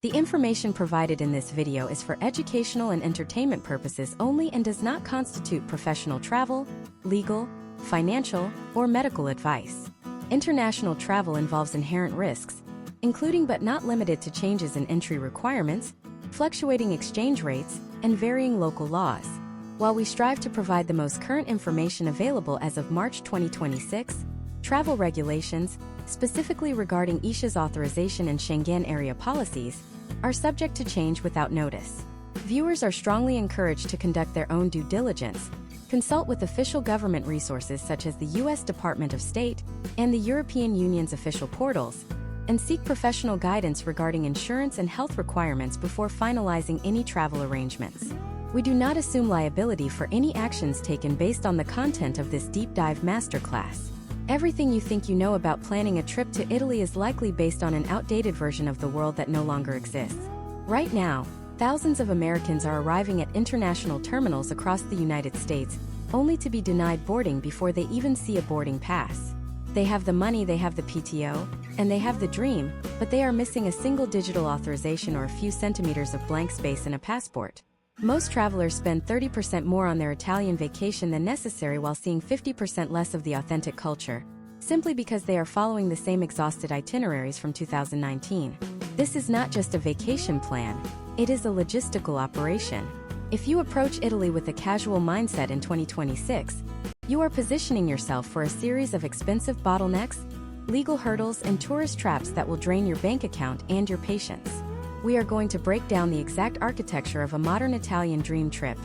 The information provided in this video is for educational and entertainment purposes only and does not constitute professional travel, legal, financial, or medical advice. International travel involves inherent risks, including but not limited to changes in entry requirements, fluctuating exchange rates, and varying local laws. While we strive to provide the most current information available as of March 2026, travel regulations, specifically regarding ESHA's authorization and Schengen area policies, are subject to change without notice. Viewers are strongly encouraged to conduct their own due diligence, consult with official government resources such as the U.S. Department of State and the European Union's official portals, and seek professional guidance regarding insurance and health requirements before finalizing any travel arrangements. We do not assume liability for any actions taken based on the content of this deep dive masterclass. Everything you think you know about planning a trip to Italy is likely based on an outdated version of the world that no longer exists. Right now, thousands of Americans are arriving at international terminals across the United States, only to be denied boarding before they even see a boarding pass. They have the money, they have the PTO, and they have the dream, but they are missing a single digital authorization or a few centimeters of blank space in a passport. Most travelers spend 30% more on their Italian vacation than necessary while seeing 50% less of the authentic culture, simply because they are following the same exhausted itineraries from 2019. This is not just a vacation plan, it is a logistical operation. If you approach Italy with a casual mindset in 2026, you are positioning yourself for a series of expensive bottlenecks, legal hurdles, and tourist traps that will drain your bank account and your patience. We are going to break down the exact architecture of a modern Italian dream trip,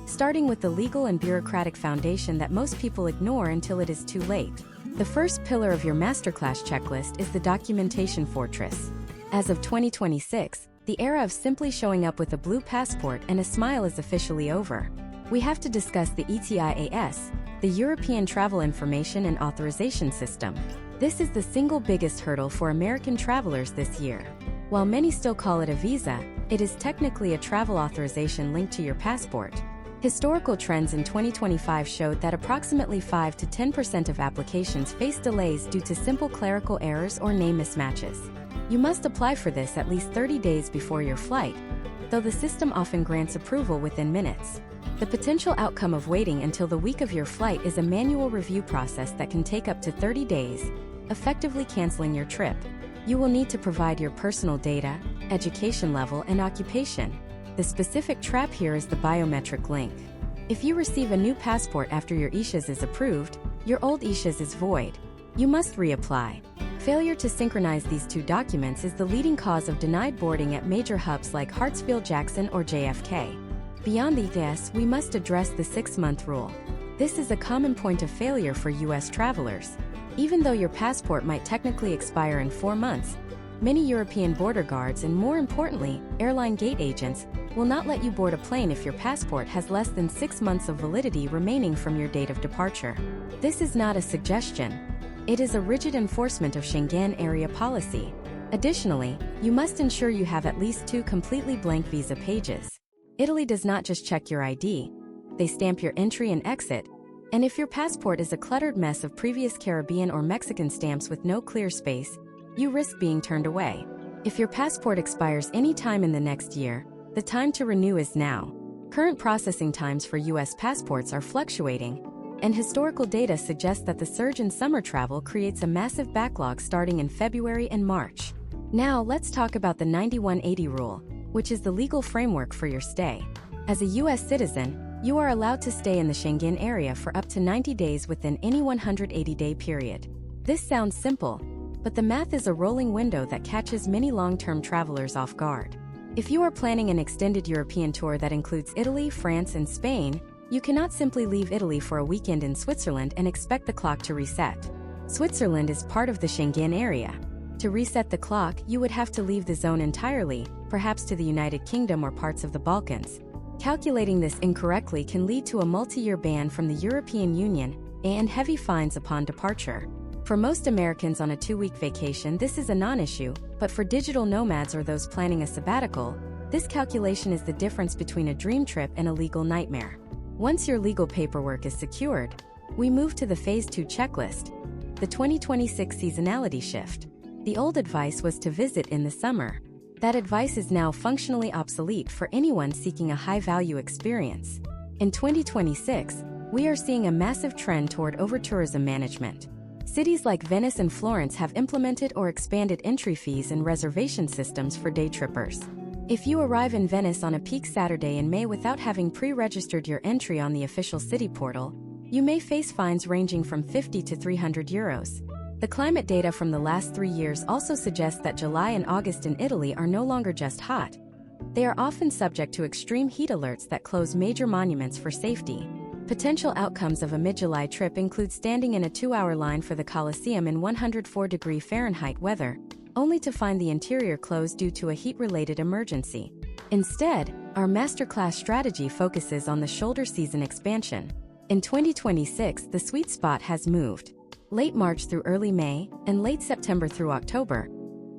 starting with the legal and bureaucratic foundation that most people ignore until it is too late. The first pillar of your masterclass checklist is the documentation fortress. As of 2026, the era of simply showing up with a blue passport and a smile is officially over. We have to discuss the ETIAS, the European Travel Information and Authorization System. This is the single biggest hurdle for American travelers this year. While many still call it a visa, it is technically a travel authorization linked to your passport. Historical trends in 2025 showed that approximately 5 to 10% of applications face delays due to simple clerical errors or name mismatches. You must apply for this at least 30 days before your flight, though the system often grants approval within minutes. The potential outcome of waiting until the week of your flight is a manual review process that can take up to 30 days, effectively canceling your trip. You will need to provide your personal data, education level, and occupation. The specific trap here is the biometric link. If you receive a new passport after your ESHAS is approved, your old ESHAS is void. You must reapply. Failure to synchronize these two documents is the leading cause of denied boarding at major hubs like Hartsfield-Jackson or JFK. Beyond the ETIAS, we must address the 6-month rule. This is a common point of failure for U.S. travelers. Even though your passport might technically expire in 4 months, many European border guards and, more importantly, airline gate agents will not let you board a plane if your passport has less than 6 months of validity remaining from your date of departure. This is not a suggestion. It is a rigid enforcement of Schengen area policy. Additionally, you must ensure you have at least 2 completely blank visa pages. Italy does not just check your ID, they stamp your entry and exit. And if your passport is a cluttered mess of previous Caribbean or Mexican stamps with no clear space, you risk being turned away. If your passport expires any time in the next year, the time to renew is now. Current processing times for U.S. passports are fluctuating, and historical data suggests that the surge in summer travel creates a massive backlog starting in February and March. Now let's talk about the 9180 rule, which is the legal framework for your stay. As a U.S. citizen, you are allowed to stay in the Schengen area for up to 90 days within any 180-day period. This sounds simple, but the math is a rolling window that catches many long-term travelers off guard. If you are planning an extended European tour that includes Italy, France, and Spain, you cannot simply leave Italy for a weekend in Switzerland and expect the clock to reset. Switzerland is part of the Schengen area. To reset the clock, you would have to leave the zone entirely, perhaps to the United Kingdom or parts of the Balkans. Calculating this incorrectly can lead to a multi-year ban from the European Union and heavy fines upon departure. For most Americans on a 2-week vacation, this is a non-issue, but for digital nomads or those planning a sabbatical, this calculation is the difference between a dream trip and a legal nightmare. Once your legal paperwork is secured, we move to the Phase 2 checklist, the 2026 seasonality shift. The old advice was to visit in the summer. That advice is now functionally obsolete for anyone seeking a high-value experience. In 2026, we are seeing a massive trend toward over-tourism management. Cities like Venice and Florence have implemented or expanded entry fees and reservation systems for day trippers. If you arrive in Venice on a peak Saturday in May without having pre-registered your entry on the official city portal, you may face fines ranging from 50 to 300 euros. The climate data from the last 3 years also suggests that July and August in Italy are no longer just hot. They are often subject to extreme heat alerts that close major monuments for safety. Potential outcomes of a mid-July trip include standing in a 2-hour line for the Colosseum in 104-degree Fahrenheit weather, only to find the interior closed due to a heat-related emergency. Instead, our masterclass strategy focuses on the shoulder season expansion. In 2026, the sweet spot has moved. Late March through early May, and late September through October,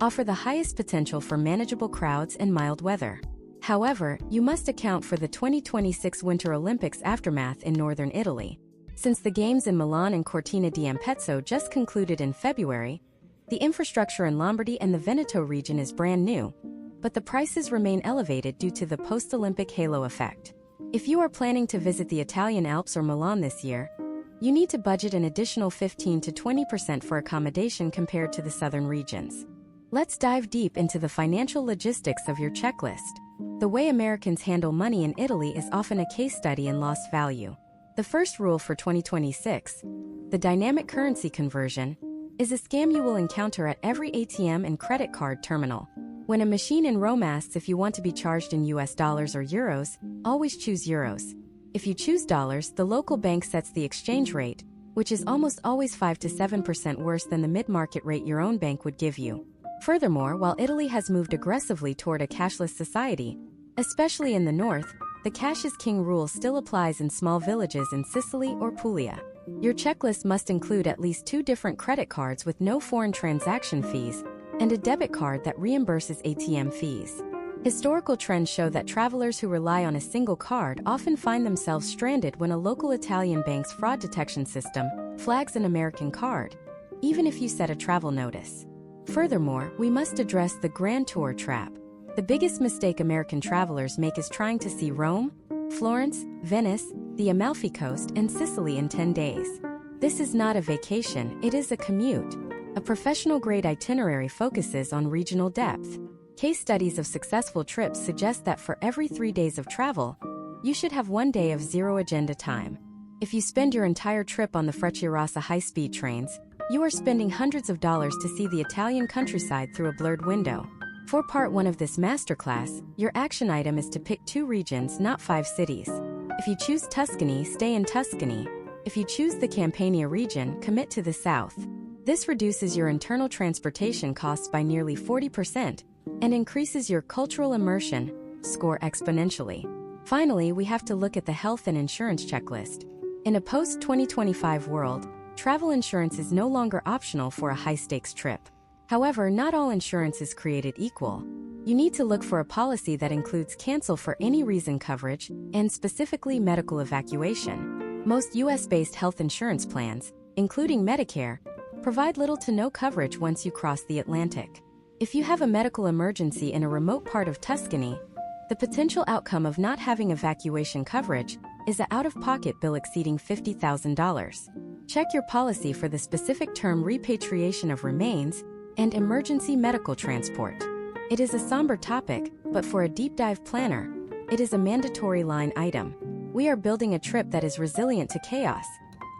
offer the highest potential for manageable crowds and mild weather. However, you must account for the 2026 Winter Olympics aftermath in northern Italy. Since the Games in Milan and Cortina d'Ampezzo just concluded in February, the infrastructure in Lombardy and the Veneto region is brand new, but the prices remain elevated due to the post-Olympic halo effect. If you are planning to visit the Italian Alps or Milan this year, you need to budget an additional 15 to 20% for accommodation compared to the southern regions. Let's dive deep into the financial logistics of your checklist. The way Americans handle money in Italy is often a case study in lost value. The first rule for 2026, the dynamic currency conversion, is a scam you will encounter at every ATM and credit card terminal. When a machine in Rome asks if you want to be charged in US dollars or euros, always choose euros. If you choose dollars, the local bank sets the exchange rate, which is almost always 5 to 7% worse than the mid-market rate your own bank would give you. Furthermore, while Italy has moved aggressively toward a cashless society, especially in the north, the cash is king rule still applies in small villages in Sicily or Puglia. Your checklist must include at least 2 different credit cards with no foreign transaction fees, and a debit card that reimburses ATM fees. Historical trends show that travelers who rely on a single card often find themselves stranded when a local Italian bank's fraud detection system flags an American card, even if you set a travel notice. Furthermore, we must address the Grand Tour trap. The biggest mistake American travelers make is trying to see Rome, Florence, Venice, the Amalfi Coast, and Sicily in 10 days. This is not a vacation, it is a commute. A professional-grade itinerary focuses on regional depth. Case studies of successful trips suggest that for every 3 days of travel, you should have 1 day of zero agenda time. If you spend your entire trip on the Frecciarassa high-speed trains, you are spending hundreds of dollars to see the Italian countryside through a blurred window. For part 1 of this masterclass, your action item is to pick 2 regions, not 5 cities. If you choose Tuscany, stay in Tuscany. If you choose the Campania region, commit to the south. This reduces your internal transportation costs by nearly 40%, and increases your cultural immersion score exponentially. Finally, we have to look at the health and insurance checklist. In a post-2025 world, travel insurance is no longer optional for a high-stakes trip. However, not all insurance is created equal. You need to look for a policy that includes cancel for any reason coverage, and specifically medical evacuation. Most US-based health insurance plans, including Medicare, provide little to no coverage once you cross the Atlantic. If you have a medical emergency in a remote part of Tuscany, the potential outcome of not having evacuation coverage is an out-of-pocket bill exceeding $50,000. Check your policy for the specific term repatriation of remains and emergency medical transport. It is a somber topic, but for a deep-dive planner, it is a mandatory line item. We are building a trip that is resilient to chaos,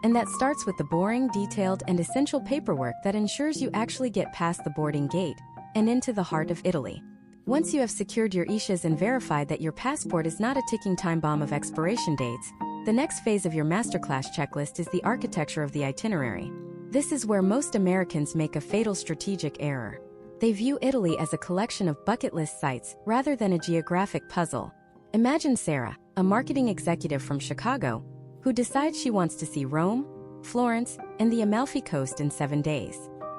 and that starts with the boring, detailed, and essential paperwork that ensures you actually get past the boarding gate and into the heart of Italy. Once you have secured your issues and verified that your passport is not a ticking time bomb of expiration dates, the next phase of your masterclass checklist is the architecture of the itinerary. This is where most Americans make a fatal strategic error. They view Italy as a collection of bucket list sites rather than a geographic puzzle. Imagine Sarah, a marketing executive from Chicago, who decides she wants to see Rome, Florence, and the Amalfi Coast in 7 days.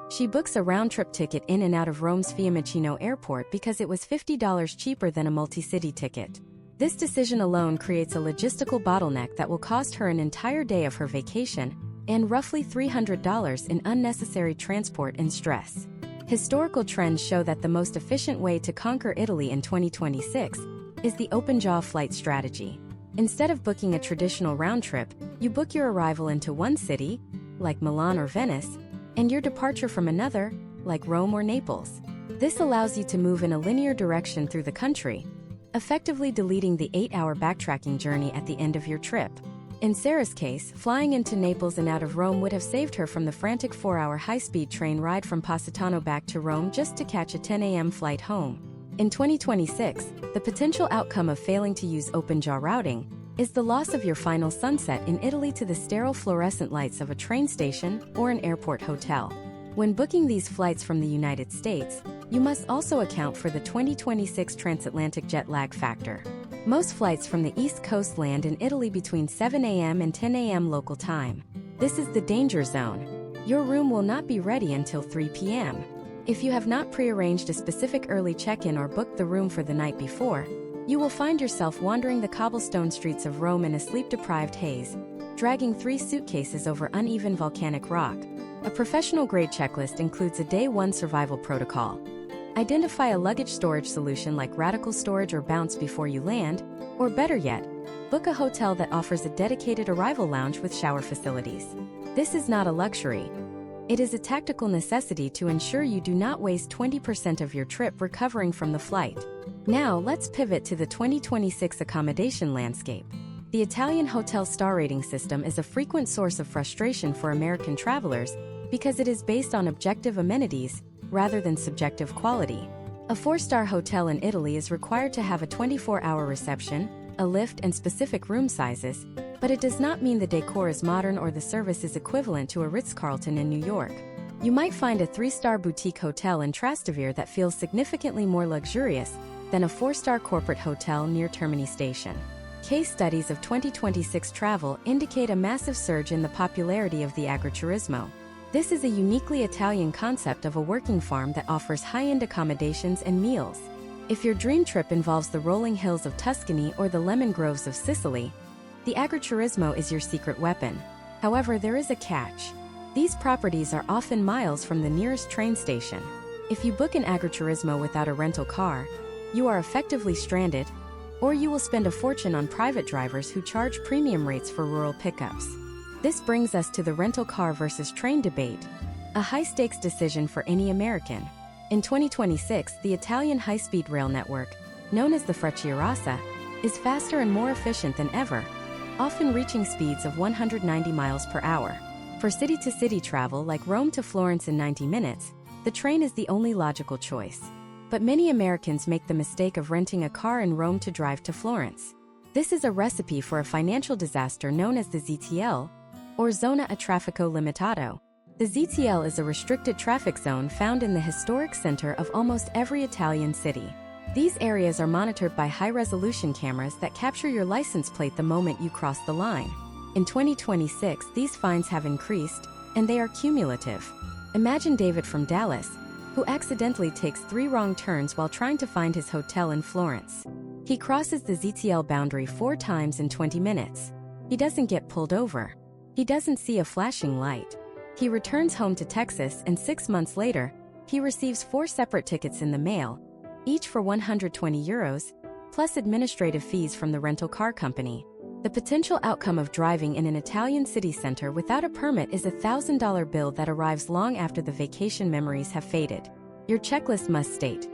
She books a round-trip ticket in and out of Rome's Fiumicino airport because it was $50 cheaper than a multi-city ticket. This decision alone creates a logistical bottleneck that will cost her an entire day of her vacation and roughly $300 in unnecessary transport and stress. Historical trends show that the most efficient way to conquer Italy in 2026 is the open-jaw flight strategy. Instead of booking a traditional round trip, you book your arrival into one city, like Milan or Venice, and your departure from another, like Rome or Naples. This allows you to move in a linear direction through the country, effectively deleting the 8-hour backtracking journey at the end of your trip. In Sarah's case, flying into Naples and out of Rome would have saved her from the frantic 4-hour high-speed train ride from Positano back to Rome just to catch a 10 a.m. flight home. In 2026, the potential outcome of failing to use open-jaw routing is the loss of your final sunset in Italy to the sterile fluorescent lights of a train station or an airport hotel. When booking these flights from the United States, you must also account for the 2026 transatlantic jet lag factor. Most flights from the East Coast land in Italy between 7 a.m. and 10 a.m. local time. This is the danger zone. Your room will not be ready until 3 p.m. If you have not prearranged a specific early check-in or booked the room for the night before, you will find yourself wandering the cobblestone streets of Rome in a sleep-deprived haze, dragging 3 suitcases over uneven volcanic rock. A professional-grade checklist includes a Day 1 survival protocol. Identify a luggage storage solution like Radical Storage or Bounce before you land, or better yet, book a hotel that offers a dedicated arrival lounge with shower facilities. This is not a luxury. It is a tactical necessity to ensure you do not waste 20% of your trip recovering from the flight. Now let's pivot to the 2026 accommodation landscape. The Italian hotel star rating system is a frequent source of frustration for American travelers because it is based on objective amenities rather than subjective quality. A 4-star hotel in Italy is required to have a 24-hour reception, a lift, and specific room sizes, but it does not mean the decor is modern or the service is equivalent to a Ritz-Carlton in New York. You might find a 3-star boutique hotel in Trastevere that feels significantly more luxurious than a 4-star corporate hotel near Termini Station. Case studies of 2026 travel indicate a massive surge in the popularity of the agriturismo. This is a uniquely Italian concept of a working farm that offers high-end accommodations and meals. If your dream trip involves the rolling hills of Tuscany or the lemon groves of Sicily, the agriturismo is your secret weapon. However, there is a catch. These properties are often miles from the nearest train station. If you book an agriturismo without a rental car, you are effectively stranded, or you will spend a fortune on private drivers who charge premium rates for rural pickups. This brings us to the rental car versus train debate, a high-stakes decision for any American. In 2026, the Italian high-speed rail network, known as the Frecciarassa, is faster and more efficient than ever, often reaching speeds of 190 miles per hour. For city-to-city travel like Rome to Florence in 90 minutes, the train is the only logical choice. But many Americans make the mistake of renting a car in Rome to drive to Florence. This is a recipe for a financial disaster known as the ZTL, or Zona a Traffico Limitato. The ZTL is a restricted traffic zone found in the historic center of almost every Italian city. These areas are monitored by high-resolution cameras that capture your license plate the moment you cross the line. In 2026, these fines have increased, and they are cumulative. Imagine David from Dallas, who accidentally takes 3 wrong turns while trying to find his hotel in Florence. He crosses the ZTL boundary 4 times in 20 minutes. He doesn't get pulled over. He doesn't see a flashing light. He returns home to Texas, and 6 months later, he receives 4 separate tickets in the mail, each for €120, plus administrative fees from the rental car company. The potential outcome of driving in an Italian city center without a permit is a $1,000 bill that arrives long after the vacation memories have faded. Your checklist must state: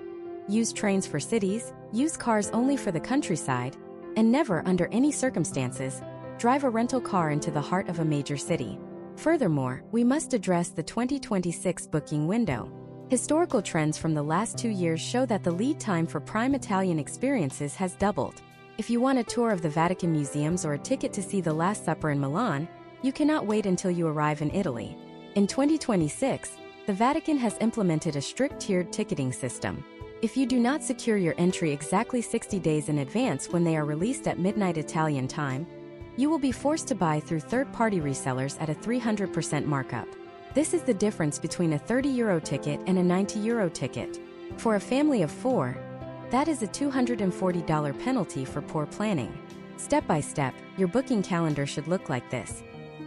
use trains for cities, use cars only for the countryside, and never, under any circumstances, drive a rental car into the heart of a major city. Furthermore, we must address the 2026 booking window. Historical trends from the last 2 years show that the lead time for prime Italian experiences has doubled. If you want a tour of the Vatican museums or a ticket to see the Last Supper in Milan, you cannot wait until you arrive in Italy. In 2026, the Vatican has implemented a strict tiered ticketing system. If you do not secure your entry exactly 60 days in advance when they are released at midnight Italian time, you will be forced to buy through third-party resellers at a 300% markup. This is the difference between a €30 ticket and a €90 ticket. For a family of 4, that is a $240 penalty for poor planning. Step by step, your booking calendar should look like this.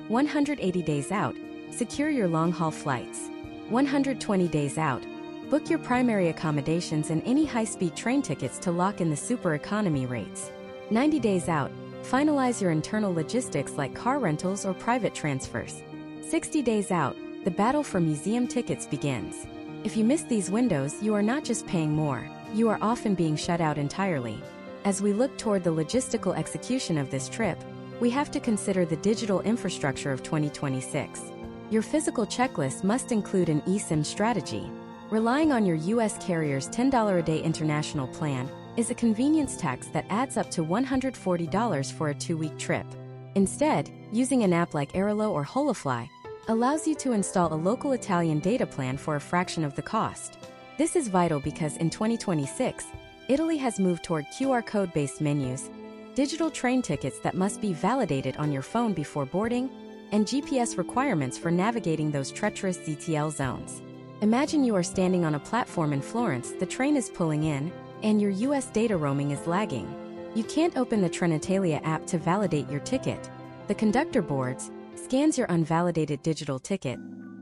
180 days out, secure your long-haul flights. 120 days out, Book your primary accommodations and any high-speed train tickets to lock in the super economy rates. 90 days out, finalize your internal logistics like car rentals or private transfers. 60 days out, the battle for museum tickets begins. If you miss these windows, you are not just paying more, you are often being shut out entirely. As we look toward the logistical execution of this trip, we have to consider the digital infrastructure of 2026. Your physical checklist must include an eSIM strategy. Relying on your U.S. carrier's $10 a day international plan is a convenience tax that adds up to $140 for a 2-week trip. Instead, using an app like Airlo or Holofly allows you to install a local Italian data plan for a fraction of the cost. This is vital because in 2026, Italy has moved toward QR code-based menus, digital train tickets that must be validated on your phone before boarding, and GPS requirements for navigating those treacherous ZTL zones. Imagine you are standing on a platform in Florence, the train is pulling in, and your US data roaming is lagging. You can't open the Trenitalia app to validate your ticket. The conductor boards, scans your unvalidated digital ticket,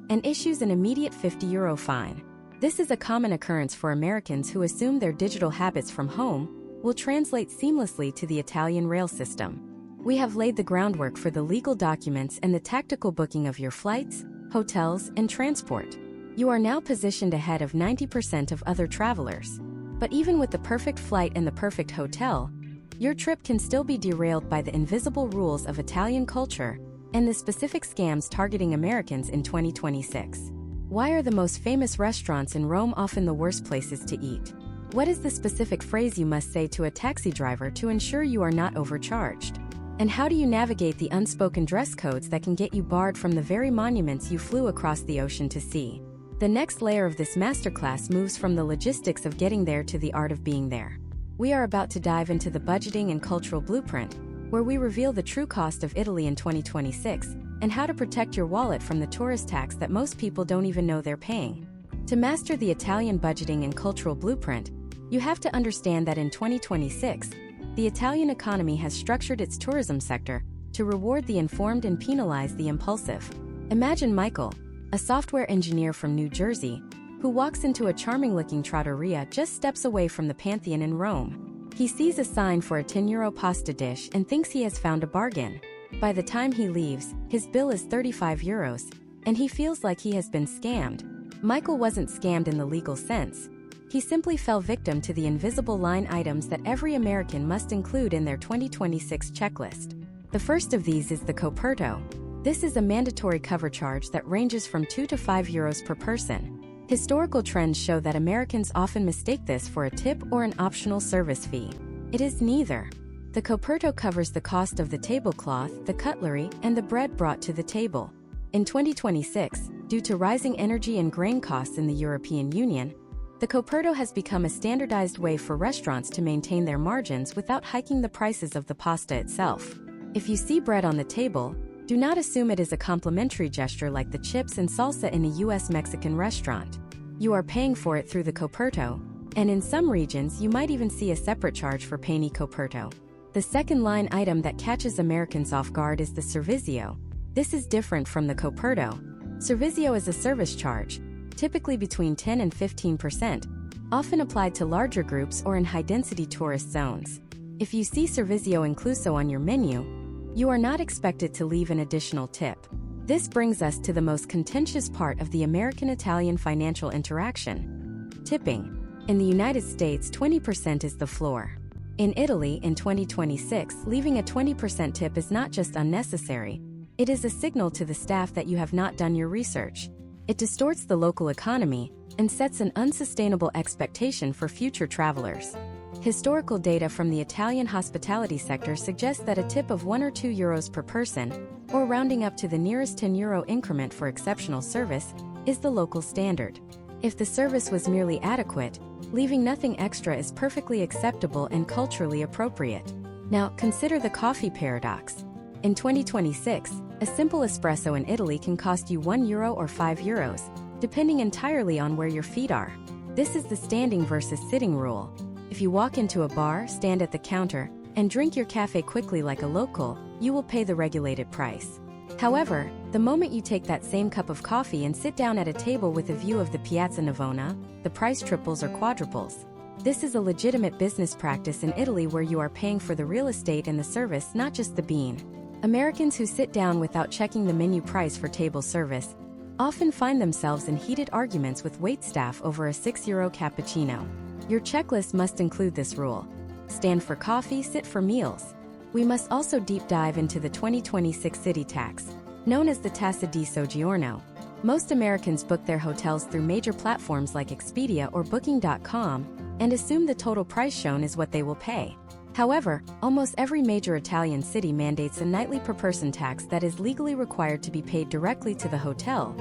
and issues an immediate €50 fine. This is a common occurrence for Americans who assume their digital habits from home will translate seamlessly to the Italian rail system. We have laid the groundwork for the legal documents and the tactical booking of your flights, hotels, and transport. You are now positioned ahead of 90% of other travelers. But even with the perfect flight and the perfect hotel, your trip can still be derailed by the invisible rules of Italian culture and the specific scams targeting Americans in 2026. Why are the most famous restaurants in Rome often the worst places to eat? What is the specific phrase you must say to a taxi driver to ensure you are not overcharged? And how do you navigate the unspoken dress codes that can get you barred from the very monuments you flew across the ocean to see? The next layer of this masterclass moves from the logistics of getting there to the art of being there. We are about to dive into the budgeting and cultural blueprint, where we reveal the true cost of Italy in 2026 and how to protect your wallet from the tourist tax that most people don't even know they're paying. To master the Italian budgeting and cultural blueprint, you have to understand that in 2026, the Italian economy has structured its tourism sector to reward the informed and penalize the impulsive. Imagine Michael, a software engineer from New Jersey, who walks into a charming-looking trattoria just steps away from the Pantheon in Rome. He sees a sign for a €10 pasta dish and thinks he has found a bargain. By the time he leaves, his bill is €35, and he feels like he has been scammed. Michael wasn't scammed in the legal sense. He simply fell victim to the invisible line items that every American must include in their 2026 checklist. The first of these is the coperto. This is a mandatory cover charge that ranges from €2 to €5 per person. Historical trends show that Americans often mistake this for a tip or an optional service fee. It is neither. The coperto covers the cost of the tablecloth, the cutlery, and the bread brought to the table. In 2026, due to rising energy and grain costs in the European Union, the coperto has become a standardized way for restaurants to maintain their margins without hiking the prices of the pasta itself. If you see bread on the table, do not assume it is a complimentary gesture like the chips and salsa in a US Mexican restaurant. You are paying for it through the coperto, and in some regions you might even see a separate charge for pane coperto. The second line item that catches Americans off guard is the servizio. This is different from the coperto. Servizio is a service charge, typically between 10 and 15%, often applied to larger groups or in high-density tourist zones. If you see servizio incluso on your menu, you are not expected to leave an additional tip. This brings us to the most contentious part of the American-Italian financial interaction: tipping. In the United States, 20% is the floor. In Italy, in 2026, leaving a 20% tip is not just unnecessary, it is a signal to the staff that you have not done your research. It distorts the local economy and sets an unsustainable expectation for future travelers. Historical data from the Italian hospitality sector suggests that a tip of €1 or €2 per person, or rounding up to the nearest €10 increment for exceptional service, is the local standard. If the service was merely adequate, leaving nothing extra is perfectly acceptable and culturally appropriate. Now, consider the coffee paradox. In 2026, a simple espresso in Italy can cost you €1 or €5, depending entirely on where your feet are. This is the standing versus sitting rule. If you walk into a bar, stand at the counter, and drink your cafe quickly like a local, you will pay the regulated price. However, the moment you take that same cup of coffee and sit down at a table with a view of the Piazza Navona, the price triples or quadruples. This is a legitimate business practice in Italy where you are paying for the real estate and the service, not just the bean. Americans who sit down without checking the menu price for table service often find themselves in heated arguments with waitstaff over a €6 cappuccino. Your checklist must include this rule. Stand for coffee, sit for meals. We must also deep dive into the 2026 city tax, known as the Tassa di Soggiorno. Most Americans book their hotels through major platforms like Expedia or Booking.com and assume the total price shown is what they will pay. However, almost every major Italian city mandates a nightly per-person tax that is legally required to be paid directly to the hotel,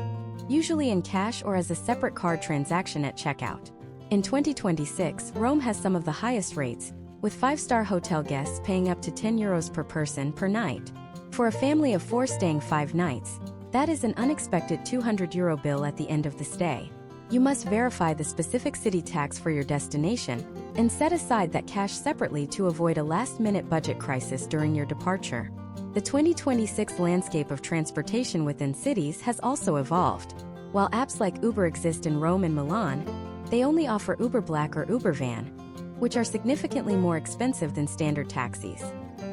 usually in cash or as a separate card transaction at checkout. In 2026, Rome has some of the highest rates, with five-star hotel guests paying up to €10 per person per night. For a family of 4 staying 5 nights, that is an unexpected €200 bill at the end of the stay. You must verify the specific city tax for your destination and set aside that cash separately to avoid a last-minute budget crisis during your departure. The 2026 landscape of transportation within cities has also evolved. While apps like Uber exist in Rome and Milan, they only offer Uber Black or Uber Van, which are significantly more expensive than standard taxis.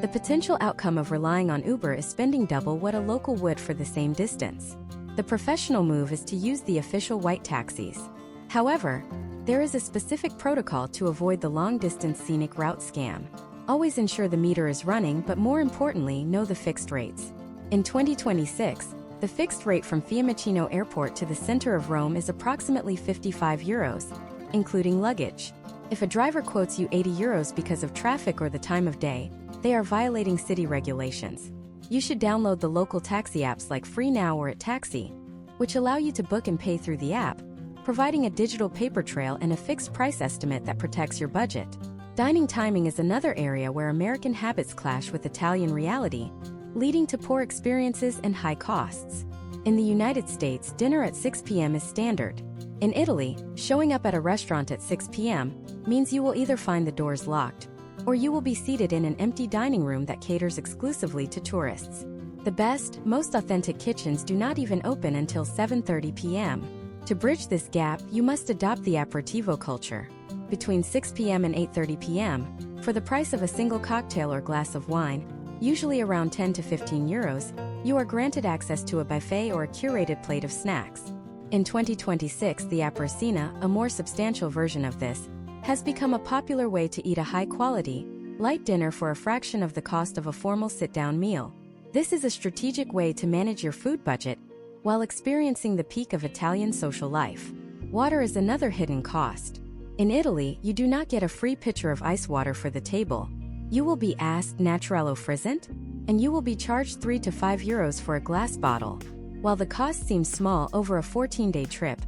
The potential outcome of relying on Uber is spending double what a local would for the same distance. The professional move is to use the official white taxis. However, there is a specific protocol to avoid the long-distance scenic route scam. Always ensure the meter is running, but more importantly, know the fixed rates. In 2026, the fixed rate from Fiumicino Airport to the center of Rome is approximately €55, including luggage. If a driver quotes you €80 because of traffic or the time of day, they are violating city regulations. You should download the local taxi apps like Free Now or Taxi, which allow you to book and pay through the app, providing a digital paper trail and a fixed price estimate that protects your budget. Dining timing is another area where American habits clash with Italian reality, leading to poor experiences and high costs. In the United States, dinner at 6 p.m. is standard. In Italy, showing up at a restaurant at 6 p.m. means you will either find the doors locked, or you will be seated in an empty dining room that caters exclusively to tourists. The best, most authentic kitchens do not even open until 7:30 p.m. To bridge this gap, you must adopt the aperitivo culture. Between 6 p.m. and 8:30 p.m., for the price of a single cocktail or glass of wine, usually around €10 to €15, you are granted access to a buffet or a curated plate of snacks. In 2026, the apriscena, a more substantial version of this, has become a popular way to eat a high-quality, light dinner for a fraction of the cost of a formal sit-down meal. This is a strategic way to manage your food budget while experiencing the peak of Italian social life. Water is another hidden cost. In Italy, you do not get a free pitcher of ice water for the table. You will be asked naturello frizzant, and you will be charged €3 to €5 for a glass bottle. While the cost seems small over a 14-day trip,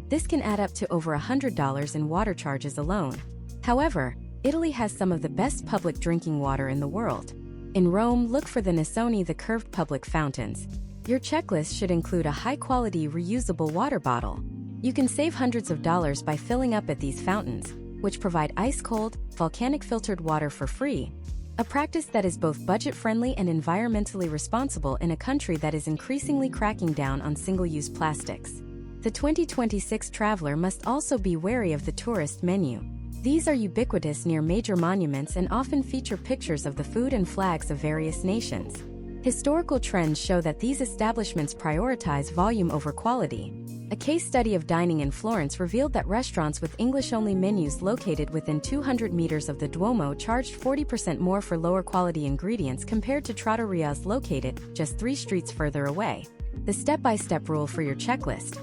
this can add up to over $100 in water charges alone. However, Italy has some of the best public drinking water in the world. In Rome, look for the Nasoni, the curved public fountains. Your checklist should include a high-quality reusable water bottle. You can save hundreds of dollars by filling up at these fountains, which provide ice-cold, volcanic filtered water for free, a practice that is both budget-friendly and environmentally responsible in a country that is increasingly cracking down on single-use plastics. The 2026 traveler must also be wary of the tourist menu. These are ubiquitous near major monuments and often feature pictures of the food and flags of various nations. Historical trends show that these establishments prioritize volume over quality. A case study of dining in Florence revealed that restaurants with English-only menus located within 200 meters of the Duomo charged 40% more for lower-quality ingredients compared to trattorias located just 3 streets further away. The step-by-step rule for your checklist.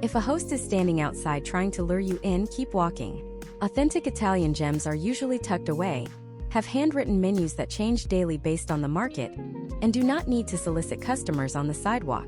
If a host is standing outside trying to lure you in, keep walking. Authentic Italian gems are usually tucked away, have handwritten menus that change daily based on the market, and do not need to solicit customers on the sidewalk.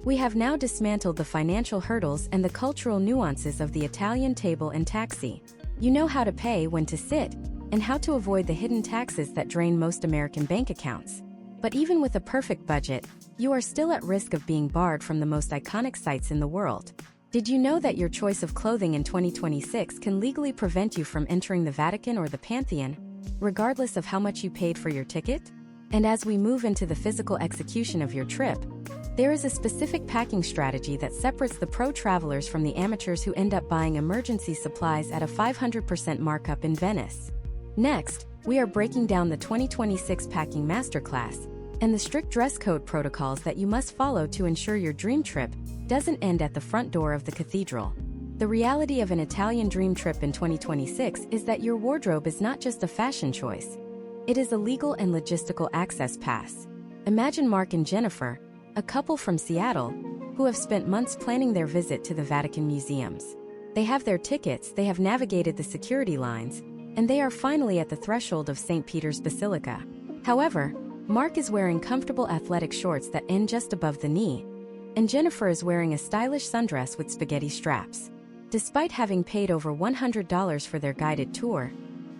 We have now dismantled the financial hurdles and the cultural nuances of the Italian table and taxi. You know how to pay, when to sit, and how to avoid the hidden taxes that drain most American bank accounts. But even with a perfect budget, you are still at risk of being barred from the most iconic sites in the world. Did you know that your choice of clothing in 2026 can legally prevent you from entering the Vatican or the Pantheon, regardless of how much you paid for your ticket? And as we move into the physical execution of your trip, There is a specific packing strategy that separates the pro travelers from the amateurs who end up buying emergency supplies at a 500% markup in Venice. Next, we are breaking down the 2026 Packing Masterclass and the strict dress code protocols that you must follow to ensure your dream trip doesn't end at the front door of the cathedral. The reality of an Italian dream trip in 2026 is that your wardrobe is not just a fashion choice. It is a legal and logistical access pass. Imagine Mark and Jennifer, a couple from Seattle, who have spent months planning their visit to the Vatican museums. They have their tickets, they have navigated the security lines, and they are finally at the threshold of St. Peter's Basilica. However, Mark is wearing comfortable athletic shorts that end just above the knee, and Jennifer is wearing a stylish sundress with spaghetti straps. Despite having paid over $100 for their guided tour,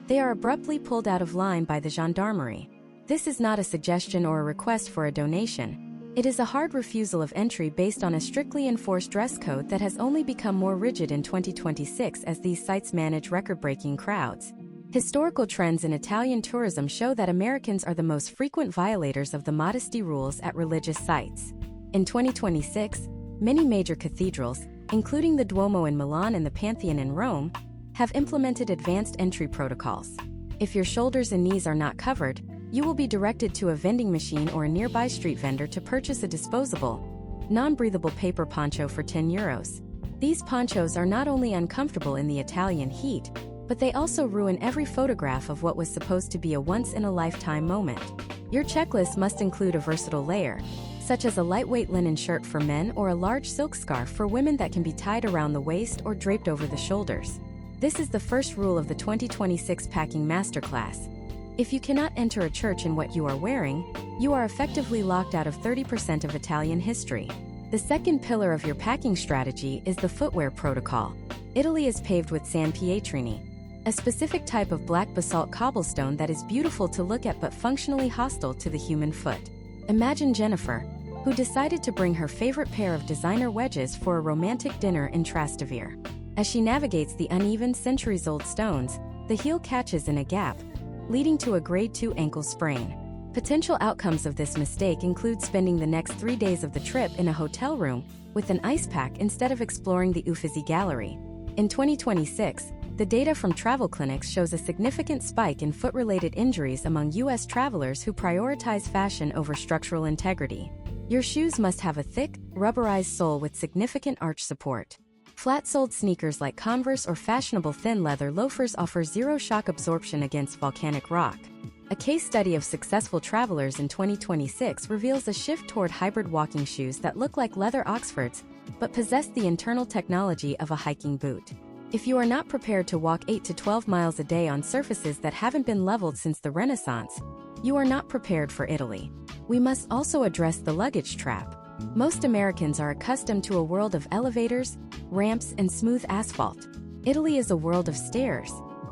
they are abruptly pulled out of line by the gendarmerie. This is not a suggestion or a request for a donation. It is a hard refusal of entry based on a strictly enforced dress code that has only become more rigid in 2026 as these sites manage record-breaking crowds. Historical trends in Italian tourism show that Americans are the most frequent violators of the modesty rules at religious sites. In 2026, many major cathedrals, including the Duomo in Milan and the Pantheon in Rome, have implemented advanced entry protocols. If your shoulders and knees are not covered, you will be directed to a vending machine or a nearby street vendor to purchase a disposable, non-breathable paper poncho for €10. These ponchos are not only uncomfortable in the Italian heat, but they also ruin every photograph of what was supposed to be a once-in-a-lifetime moment. Your checklist must include a versatile layer, such as a lightweight linen shirt for men or a large silk scarf for women that can be tied around the waist or draped over the shoulders. This is the first rule of the 2026 Packing Masterclass. If you cannot enter a church in what you are wearing, you are effectively locked out of 30% of Italian history. The second pillar of your packing strategy is the footwear protocol. Italy is paved with San Pietrini, a specific type of black basalt cobblestone that is beautiful to look at but functionally hostile to the human foot. Imagine Jennifer, who decided to bring her favorite pair of designer wedges for a romantic dinner in Trastevere. As she navigates the uneven, centuries-old stones, the heel catches in a gap, leading to a grade 2 ankle sprain. Potential outcomes of this mistake include spending the next 3 days of the trip in a hotel room with an ice pack instead of exploring the Uffizi Gallery. In 2026, the data from travel clinics shows a significant spike in foot-related injuries among U.S. travelers who prioritize fashion over structural integrity. Your shoes must have a thick, rubberized sole with significant arch support. Flat-soled sneakers like Converse or fashionable thin leather loafers offer zero shock absorption against volcanic rock. A case study of successful travelers in 2026 reveals a shift toward hybrid walking shoes that look like leather Oxfords, but possess the internal technology of a hiking boot. If you are not prepared to walk 8 to 12 miles a day on surfaces that haven't been leveled since the Renaissance, you are not prepared for Italy. We must also address the luggage trap. Most Americans are accustomed to a world of elevators, ramps, and smooth asphalt. Italy is a world of stairs.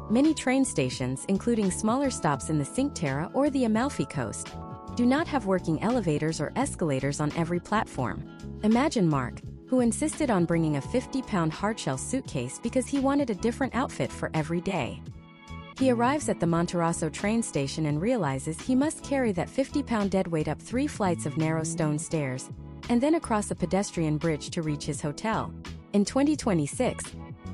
Many train stations, including smaller stops in the Cinque Terre or the Amalfi Coast, do not have working elevators or escalators on every platform. Imagine Mark, who insisted on bringing a 50-pound hardshell suitcase because he wanted a different outfit for every day. He arrives at the Monterosso train station and realizes he must carry that 50-pound deadweight up 3 flights of narrow stone stairs, and then across a pedestrian bridge to reach his hotel. In 2026,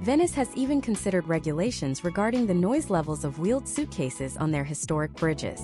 Venice has even considered regulations regarding the noise levels of wheeled suitcases on their historic bridges.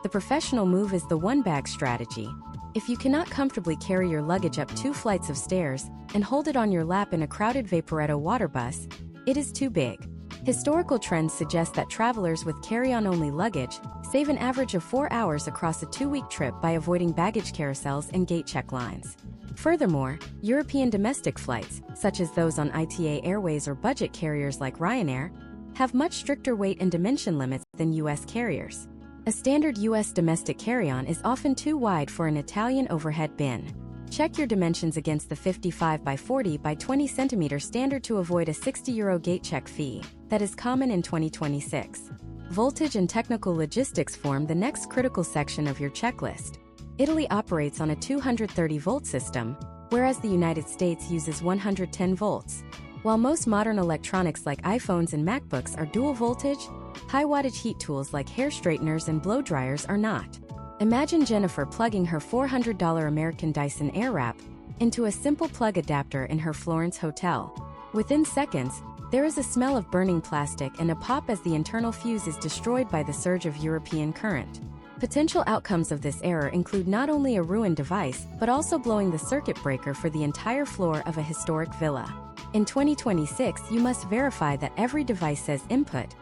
The professional move is the one-bag strategy. If you cannot comfortably carry your luggage up 2 flights of stairs and hold it on your lap in a crowded Vaporetto water bus, it is too big. Historical trends suggest that travelers with carry-on-only luggage save an average of 4 hours across a 2-week trip by avoiding baggage carousels and gate check lines. Furthermore, European domestic flights, such as those on ITA Airways or budget carriers like Ryanair, have much stricter weight and dimension limits than U.S. carriers. A standard U.S. domestic carry-on is often too wide for an Italian overhead bin. Check your dimensions against the 55 by 40 by 20 cm standard to avoid a €60 gate check fee that is common in 2026. Voltage and technical logistics form the next critical section of your checklist. Italy operates on a 230-volt system, whereas the United States uses 110 volts. While most modern electronics like iPhones and MacBooks are dual voltage, high-wattage heat tools like hair straighteners and blow dryers are not. Imagine Jennifer plugging her $400 American Dyson Airwrap into a simple plug adapter in her Florence hotel. Within seconds, there is a smell of burning plastic and a pop as the internal fuse is destroyed by the surge of European current. Potential outcomes of this error include not only a ruined device, but also blowing the circuit breaker for the entire floor of a historic villa. In 2026, you must verify that every device says input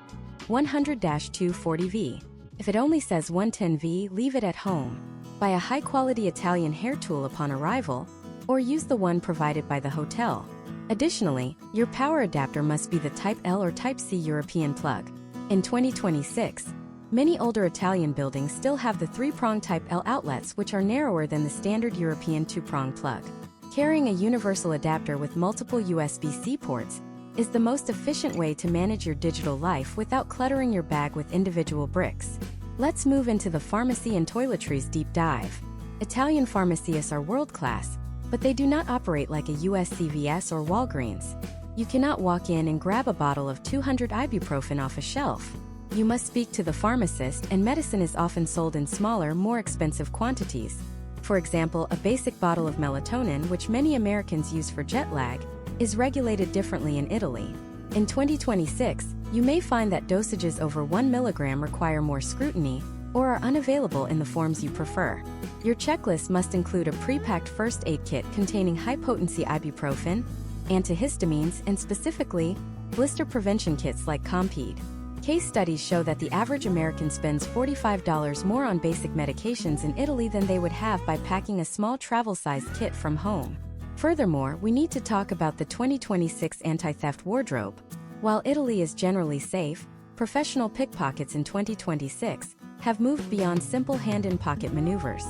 100-240V. If it only says 110V, leave it at home. Buy a high-quality Italian hair tool upon arrival, or use the one provided by the hotel. Additionally, your power adapter must be the Type L or Type C European plug. In 2026, many older Italian buildings still have the 3-prong Type L outlets, which are narrower than the standard European 2-prong plug. Carrying a universal adapter with multiple USB-C ports is the most efficient way to manage your digital life without cluttering your bag with individual bricks. Let's move into the pharmacy and toiletries deep dive. Italian pharmacies are world-class, but they do not operate like a US CVS or Walgreens. You cannot walk in and grab a bottle of 200 ibuprofen off a shelf. You must speak to the pharmacist, and medicine is often sold in smaller, more expensive quantities. For example, a basic bottle of melatonin, which many Americans use for jet lag, is regulated differently in Italy. In 2026, you may find that dosages over 1 milligram require more scrutiny or are unavailable in the forms you prefer. Your checklist must include a pre-packed first aid kit containing high-potency ibuprofen, antihistamines, and specifically, blister prevention kits like Compeed. Case studies show that the average American spends $45 more on basic medications in Italy than they would have by packing a small travel-sized kit from home. Furthermore, we need to talk about the 2026 anti-theft wardrobe. While Italy is generally safe, professional pickpockets in 2026 have moved beyond simple hand-in-pocket maneuvers.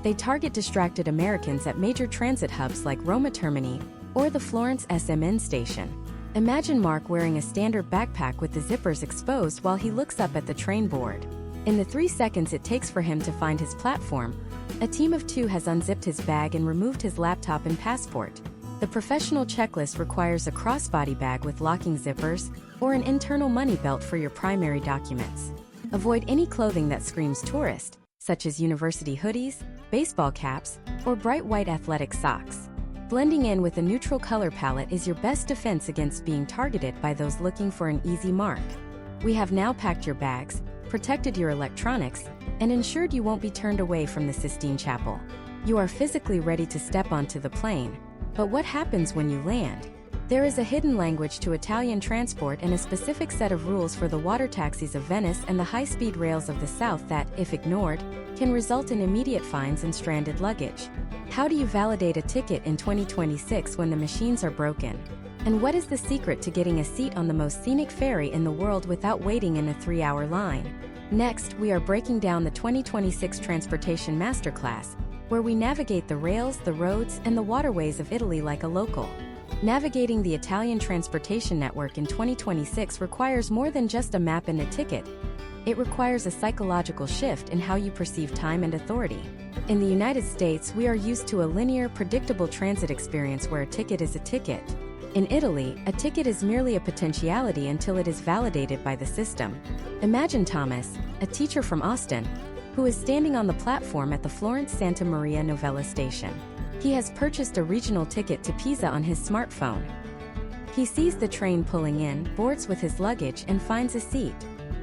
They target distracted Americans at major transit hubs like Roma Termini or the Florence SMN station. Imagine Mark wearing a standard backpack with the zippers exposed while he looks up at the train board. In the 3 seconds it takes for him to find his platform, a team of 2 has unzipped his bag and removed his laptop and passport. The professional checklist requires a crossbody bag with locking zippers or an internal money belt for your primary documents. Avoid any clothing that screams tourist, such as university hoodies, baseball caps, or bright white athletic socks. Blending in with a neutral color palette is your best defense against being targeted by those looking for an easy mark. We have now packed your bags, protected your electronics, and ensured you won't be turned away from the Sistine Chapel. You are physically ready to step onto the plane. But what happens when you land? There is a hidden language to Italian transport and a specific set of rules for the water taxis of Venice and the high-speed rails of the south that, if ignored, can result in immediate fines and stranded luggage. How do you validate a ticket in 2026 when the machines are broken? And what is the secret to getting a seat on the most scenic ferry in the world without waiting in a 3-hour line? Next, we are breaking down the 2026 Transportation Masterclass, where we navigate the rails, the roads, and the waterways of Italy like a local. Navigating the Italian transportation network in 2026 requires more than just a map and a ticket. It requires a psychological shift in how you perceive time and authority. In the United States, we are used to a linear, predictable transit experience where a ticket is a ticket. In Italy, a ticket is merely a potentiality until it is validated by the system. Imagine Thomas, a teacher from Austin, who is standing on the platform at the Florence Santa Maria Novella station. He has purchased a regional ticket to Pisa on his smartphone. He sees the train pulling in, boards with his luggage, and finds a seat.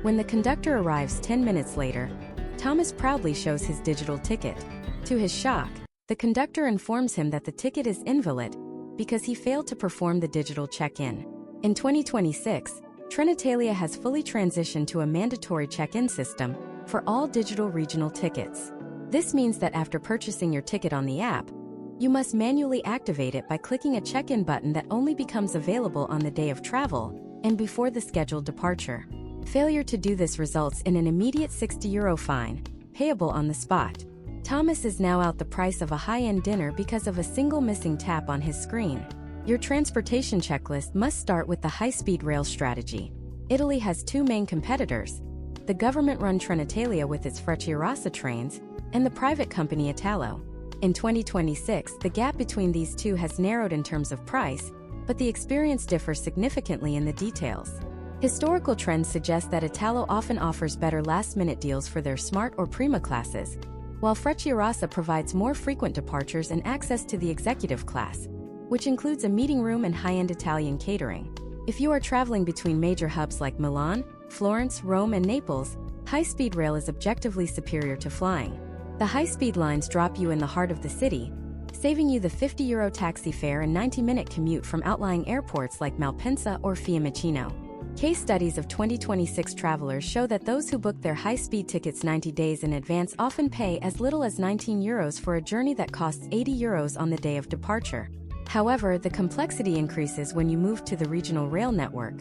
When the conductor arrives 10 minutes later, Thomas proudly shows his digital ticket. To his shock, the conductor informs him that the ticket is invalid because he failed to perform the digital check-in. In 2026, Trenitalia has fully transitioned to a mandatory check-in system for all digital regional tickets. This means that after purchasing your ticket on the app, you must manually activate it by clicking a check-in button that only becomes available on the day of travel and before the scheduled departure. Failure to do this results in an immediate €60 fine, payable on the spot. Thomas is now out the price of a high-end dinner because of a single missing tap on his screen. Your transportation checklist must start with the high-speed rail strategy. Italy has 2 main competitors: the government-run Trenitalia with its Frecciarassa trains, and the private company Italo. In 2026, the gap between these two has narrowed in terms of price, but the experience differs significantly in the details. Historical trends suggest that Italo often offers better last-minute deals for their Smart or Prima classes, while Frecciarassa provides more frequent departures and access to the executive class, which includes a meeting room and high-end Italian catering. If you are traveling between major hubs like Milan, Florence, Rome, and Naples, high-speed rail is objectively superior to flying. The high-speed lines drop you in the heart of the city, saving you the €50 taxi fare and 90-minute commute from outlying airports like Malpensa or Fiumicino. Case studies of 2026 travelers show that those who book their high-speed tickets 90 days in advance often pay as little as €19 for a journey that costs €80 on the day of departure. However, the complexity increases when you move to the regional rail network.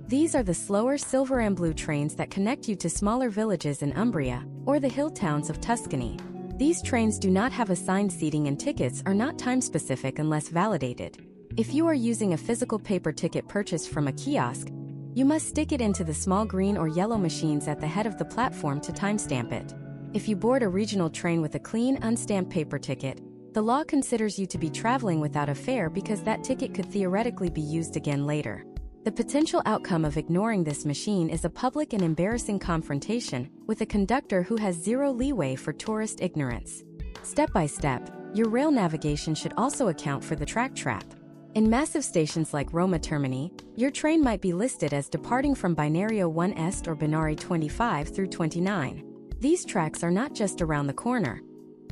These are the slower silver and blue trains that connect you to smaller villages in Umbria or the hill towns of Tuscany. These trains do not have assigned seating and tickets are not time-specific unless validated. If you are using a physical paper ticket purchased from a kiosk, you must stick it into the small green or yellow machines at the head of the platform to timestamp it. If you board a regional train with a clean, unstamped paper ticket, the law considers you to be traveling without a fare because that ticket could theoretically be used again later. The potential outcome of ignoring this machine is a public and embarrassing confrontation with a conductor who has zero leeway for tourist ignorance. Step by step, your rail navigation should also account for the track trap. In massive stations like Roma Termini, your train might be listed as departing from Binario 1 Est or Binari 25 through 29. These tracks are not just around the corner.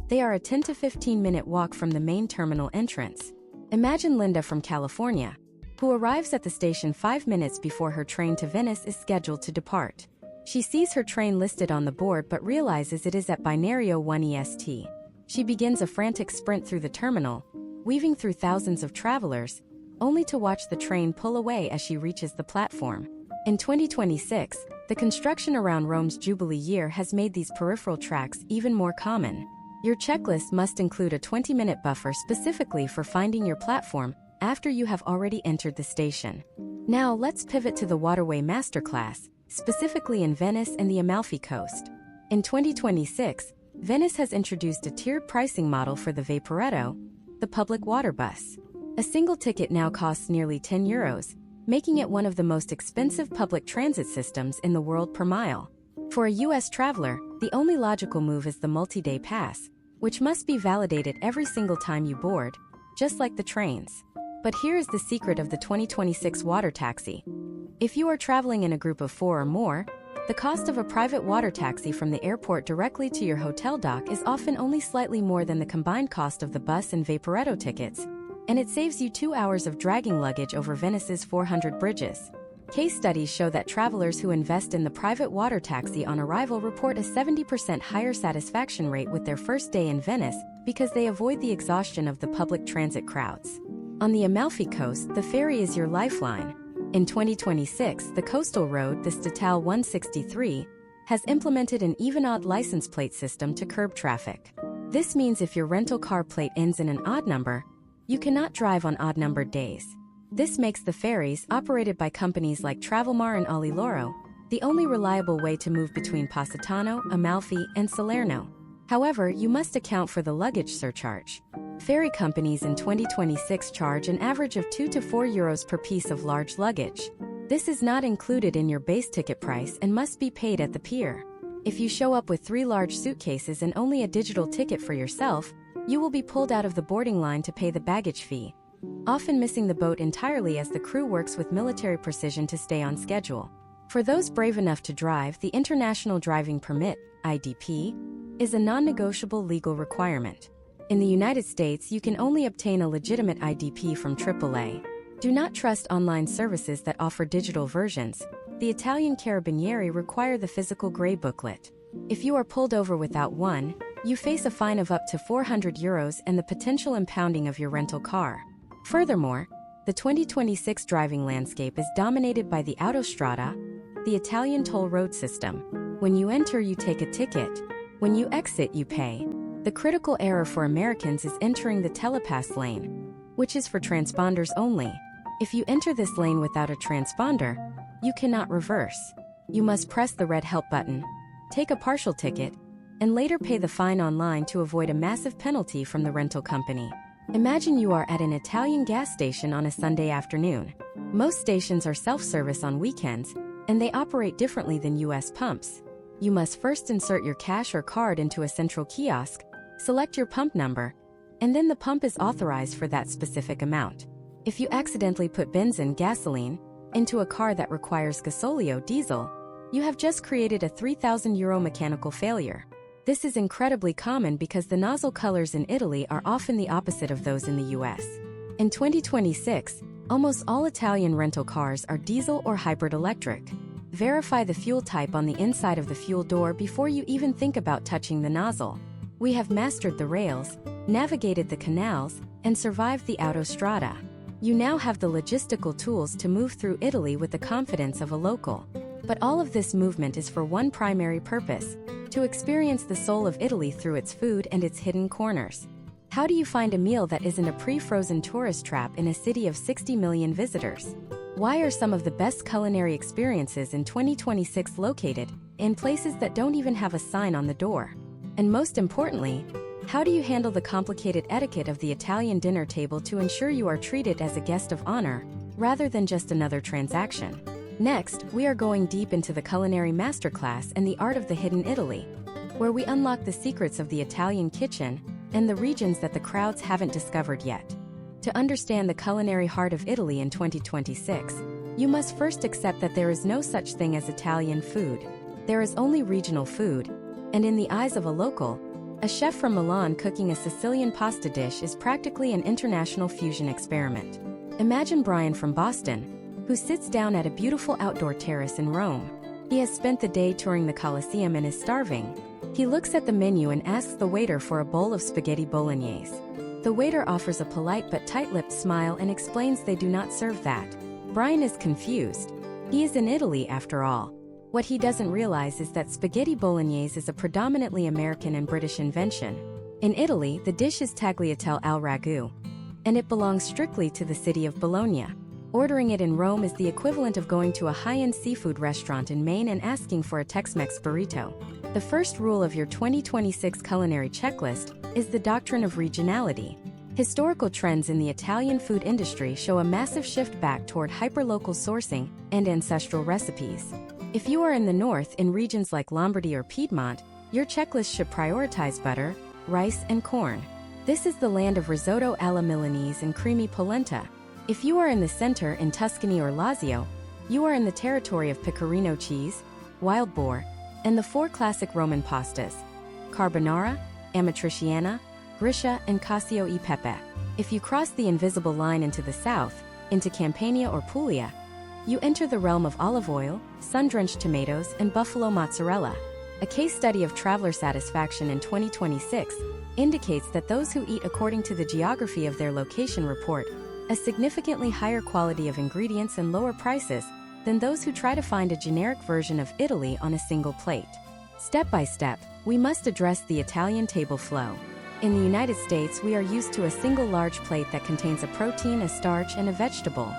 They are a 10 to 15-minute walk from the main terminal entrance. Imagine Linda from California, who arrives at the station 5 minutes before her train to Venice is scheduled to depart. She sees her train listed on the board but realizes it is at Binario 1 EST. She begins a frantic sprint through the terminal, weaving through thousands of travelers, only to watch the train pull away as she reaches the platform. In 2026, the construction around Rome's Jubilee year has made these peripheral tracks even more common. Your checklist must include a 20-minute buffer specifically for finding your platform after you have already entered the station. Now let's pivot to the waterway masterclass, specifically in Venice and the Amalfi Coast. In 2026, Venice has introduced a tiered pricing model for the Vaporetto, the public water bus. A single ticket now costs nearly €10, making it one of the most expensive public transit systems in the world per mile. For a US traveler, the only logical move is the multi-day pass, which must be validated every single time you board, just like the trains. But here is the secret of the 2026 water taxi. If you are traveling in a group of 4 or more, the cost of a private water taxi from the airport directly to your hotel dock is often only slightly more than the combined cost of the bus and Vaporetto tickets, and it saves you 2 hours of dragging luggage over Venice's 400 bridges. Case studies show that travelers who invest in the private water taxi on arrival report a 70% higher satisfaction rate with their first day in Venice because they avoid the exhaustion of the public transit crowds. On the Amalfi Coast, the ferry is your lifeline. In 2026, the coastal road, the Statale 163, has implemented an even-odd license plate system to curb traffic. This means if your rental car plate ends in an odd number, you cannot drive on odd-numbered days. This makes the ferries, operated by companies like Travelmar and Aliloro, the only reliable way to move between Positano, Amalfi, and Salerno. However, you must account for the luggage surcharge. Ferry companies in 2026 charge an average of €2 to €4 per piece of large luggage. This is not included in your base ticket price and must be paid at the pier. If you show up with 3 large suitcases and only a digital ticket for yourself, you will be pulled out of the boarding line to pay the baggage fee, often missing the boat entirely as the crew works with military precision to stay on schedule. For those brave enough to drive, the International Driving Permit, IDP, is a non-negotiable legal requirement. In the United States, you can only obtain a legitimate IDP from AAA. Do not trust online services that offer digital versions. The Italian Carabinieri require the physical gray booklet. If you are pulled over without one, you face a fine of up to €400 and the potential impounding of your rental car. Furthermore, the 2026 driving landscape is dominated by the Autostrada, the Italian toll road system. When you enter, you take a ticket. When you exit, you pay. The critical error for Americans is entering the telepass lane, which is for transponders only. If you enter this lane without a transponder, you cannot reverse. You must press the red help button, take a partial ticket, and later pay the fine online to avoid a massive penalty from the rental company. Imagine you are at an Italian gas station on a Sunday afternoon. Most stations are self-service on weekends, and they operate differently than US pumps. you must first insert your cash or card into a central kiosk, select your pump number, and then the pump is authorized for that specific amount. If you accidentally put benzene, gasoline, into a car that requires gasolio, diesel, you have just created a €3,000 mechanical failure. This is incredibly common because the nozzle colors in Italy are often the opposite of those in the US. In 2026, almost all Italian rental cars are diesel or hybrid electric. Verify the fuel type on the inside of the fuel door before you even think about touching the nozzle. We have mastered the rails, navigated the canals, and survived the autostrada. You now have the logistical tools to move through Italy with the confidence of a local. But all of this movement is for one primary purpose: to experience the soul of Italy through its food and its hidden corners. How do you find a meal that isn't a pre-frozen tourist trap in a city of 60 million visitors? Why are some of the best culinary experiences in 2026 located in places that don't even have a sign on the door? And most importantly, how do you handle the complicated etiquette of the Italian dinner table to ensure you are treated as a guest of honor, rather than just another transaction? Next, we are going deep into the culinary masterclass and the art of the hidden Italy, where we unlock the secrets of the Italian kitchen and the regions that the crowds haven't discovered yet. To understand the culinary heart of Italy in 2026, you must first accept that there is no such thing as Italian food. There is only regional food, and in the eyes of a local, a chef from Milan cooking a Sicilian pasta dish is practically an international fusion experiment. Imagine Brian from Boston, who sits down at a beautiful outdoor terrace in Rome. He has spent the day touring the Colosseum and is starving. He looks at the menu and asks the waiter for a bowl of spaghetti bolognese. The waiter offers a polite but tight-lipped smile and explains they do not serve that. Brian is confused. He is in Italy after all. What he doesn't realize is that spaghetti bolognese is a predominantly American and British invention. In Italy, the dish is tagliatelle al ragu, and it belongs strictly to the city of Bologna. Ordering it in Rome is the equivalent of going to a high-end seafood restaurant in Maine and asking for a Tex-Mex burrito. The first rule of your 2026 culinary checklist is the doctrine of regionality. Historical trends in the Italian food industry show a massive shift back toward hyperlocal sourcing and ancestral recipes. If you are in the north in regions like Lombardy or Piedmont, your checklist should prioritize butter, rice, and corn. This is the land of risotto alla Milanese and creamy polenta. If you are in the center in Tuscany or Lazio, you are in the territory of pecorino cheese, wild boar, and the four classic Roman pastas: carbonara, amatriciana, grisha, and cacio e pepe. If you cross the invisible line into the south, into Campania or Puglia, you enter the realm of olive oil, sun-drenched tomatoes, and buffalo mozzarella. A case study of traveler satisfaction in 2026 indicates that those who eat according to the geography of their location report a significantly higher quality of ingredients and lower prices than those who try to find a generic version of Italy on a single plate. Step by step, we must address the Italian table flow. In the United States, we are used to a single large plate that contains a protein, a starch, and a vegetable.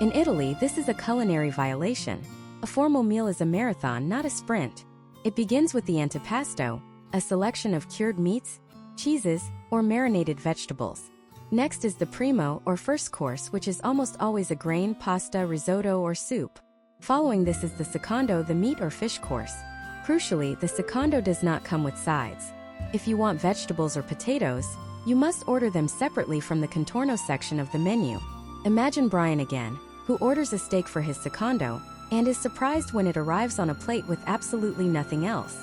In Italy, this is a culinary violation. A formal meal is a marathon, not a sprint. It begins with the antipasto, a selection of cured meats, cheeses, or marinated vegetables. Next is the primo, or first course, which is almost always a grain, pasta, risotto, or soup. Following this is the secondo, the meat or fish course. Crucially, the secondo does not come with sides. If you want vegetables or potatoes, you must order them separately from the contorno section of the menu. Imagine Brian again, who orders a steak for his secondo, and is surprised when it arrives on a plate with absolutely nothing else.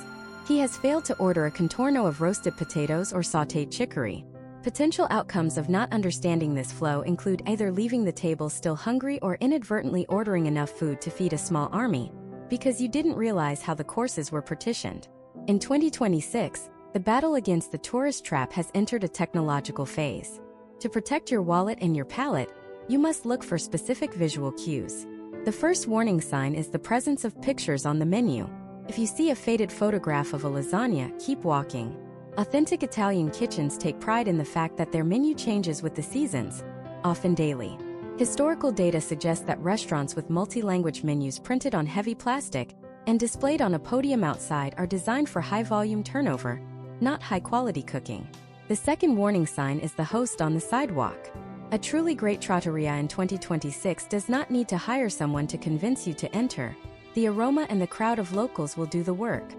He has failed to order a contorno of roasted potatoes or sautéed chicory. Potential outcomes of not understanding this flow include either leaving the table still hungry or inadvertently ordering enough food to feed a small army, because you didn't realize how the courses were partitioned. In 2026, the battle against the tourist trap has entered a technological phase. To protect your wallet and your palate, you must look for specific visual cues. The first warning sign is the presence of pictures on the menu. If you see a faded photograph of a lasagna, keep walking. Authentic Italian kitchens take pride in the fact that their menu changes with the seasons, often daily. Historical data suggests that restaurants with multi-language menus printed on heavy plastic and displayed on a podium outside are designed for high-volume turnover, not high-quality cooking. The second warning sign is the host on the sidewalk. A truly great trattoria in 2026 does not need to hire someone to convince you to enter. The aroma and the crowd of locals will do the work.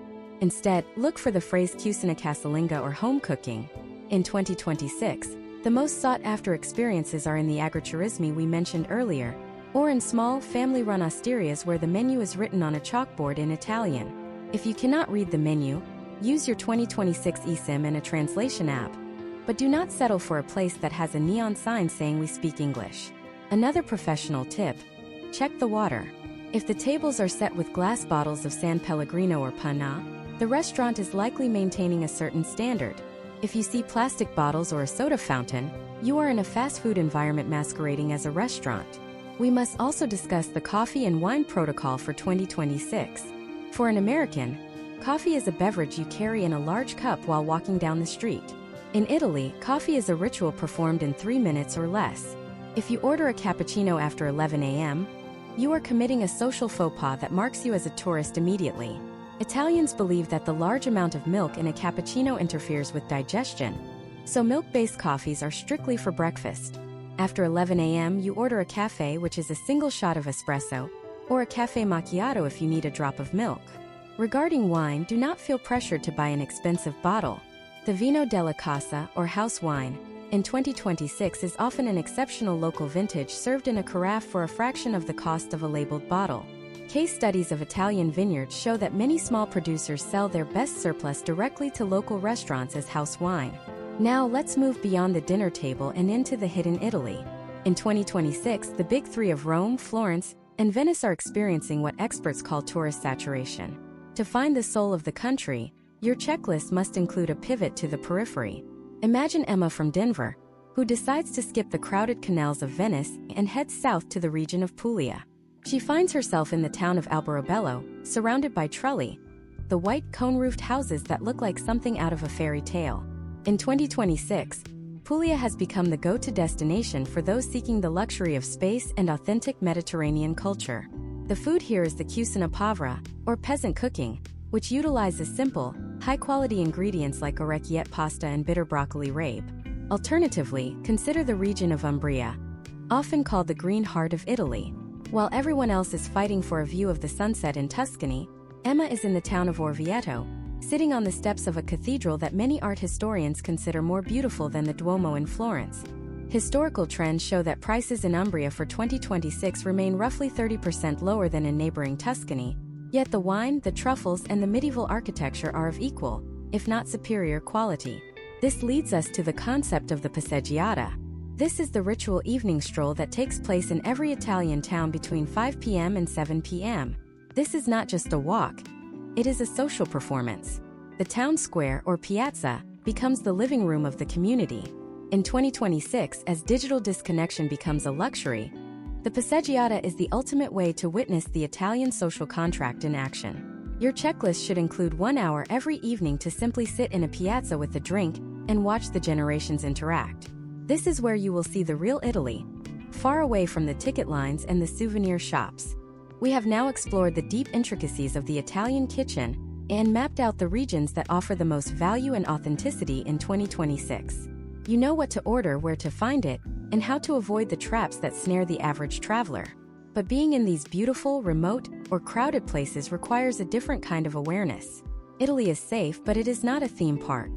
Instead, look for the phrase cucina casalinga or home cooking. In 2026, the most sought-after experiences are in the agriturismi we mentioned earlier, or in small, family-run osterias where the menu is written on a chalkboard in Italian. If you cannot read the menu, use your 2026 eSIM and a translation app. But do not settle for a place that has a neon sign saying we speak English. Another professional tip: check the water. If the tables are set with glass bottles of San Pellegrino or Panna, the restaurant is likely maintaining a certain standard. If you see plastic bottles or a soda fountain, you are in a fast food environment masquerading as a restaurant. We must also discuss the coffee and wine protocol for 2026. For an American, coffee is a beverage you carry in a large cup while walking down the street. In Italy, coffee is a ritual performed in 3 minutes or less. If you order a cappuccino after 11 a.m., you are committing a social faux pas that marks you as a tourist immediately. Italians believe that the large amount of milk in a cappuccino interferes with digestion, so milk-based coffees are strictly for breakfast. After 11 a.m., you order a café, which is a single shot of espresso, or a café macchiato if you need a drop of milk. Regarding wine, do not feel pressured to buy an expensive bottle. The Vino della Casa, or house wine, in 2026 is often an exceptional local vintage served in a carafe for a fraction of the cost of a labeled bottle. Case studies of Italian vineyards show that many small producers sell their best surplus directly to local restaurants as house wine. Now let's move beyond the dinner table and into the hidden Italy. In 2026, the big three of Rome, Florence, and Venice are experiencing what experts call tourist saturation. To find the soul of the country, your checklist must include a pivot to the periphery. Imagine Emma from Denver, who decides to skip the crowded canals of Venice and heads south to the region of Puglia. She finds herself in the town of Alberobello, surrounded by trulli, the white cone-roofed houses that look like something out of a fairy tale. In 2026, Puglia has become the go-to destination for those seeking the luxury of space and authentic Mediterranean culture. The food here is the cucina povera, or peasant cooking, which utilizes simple, high-quality ingredients like orecchiette pasta and bitter broccoli rabe. Alternatively, consider the region of Umbria, often called the Green Heart of Italy. While everyone else is fighting for a view of the sunset in Tuscany, Emma is in the town of Orvieto, sitting on the steps of a cathedral that many art historians consider more beautiful than the Duomo in Florence. Historical trends show that prices in Umbria for 2026 remain roughly 30% lower than in neighboring Tuscany, yet the wine, the truffles, and the medieval architecture are of equal, if not superior quality. This leads us to the concept of the passeggiata. This is the ritual evening stroll that takes place in every Italian town between 5 p.m. and 7 p.m. This is not just a walk, it is a social performance. The town square, or piazza, becomes the living room of the community. In 2026, as digital disconnection becomes a luxury, the passeggiata is the ultimate way to witness the Italian social contract in action. Your checklist should include 1 hour every evening to simply sit in a piazza with a drink and watch the generations interact. This is where you will see the real Italy, far away from the ticket lines and the souvenir shops. We have now explored the deep intricacies of the Italian kitchen and mapped out the regions that offer the most value and authenticity in 2026. You know what to order, where to find it, and how to avoid the traps that snare the average traveler. But being in these beautiful, remote, or crowded places requires a different kind of awareness. Italy is safe, but it is not a theme park.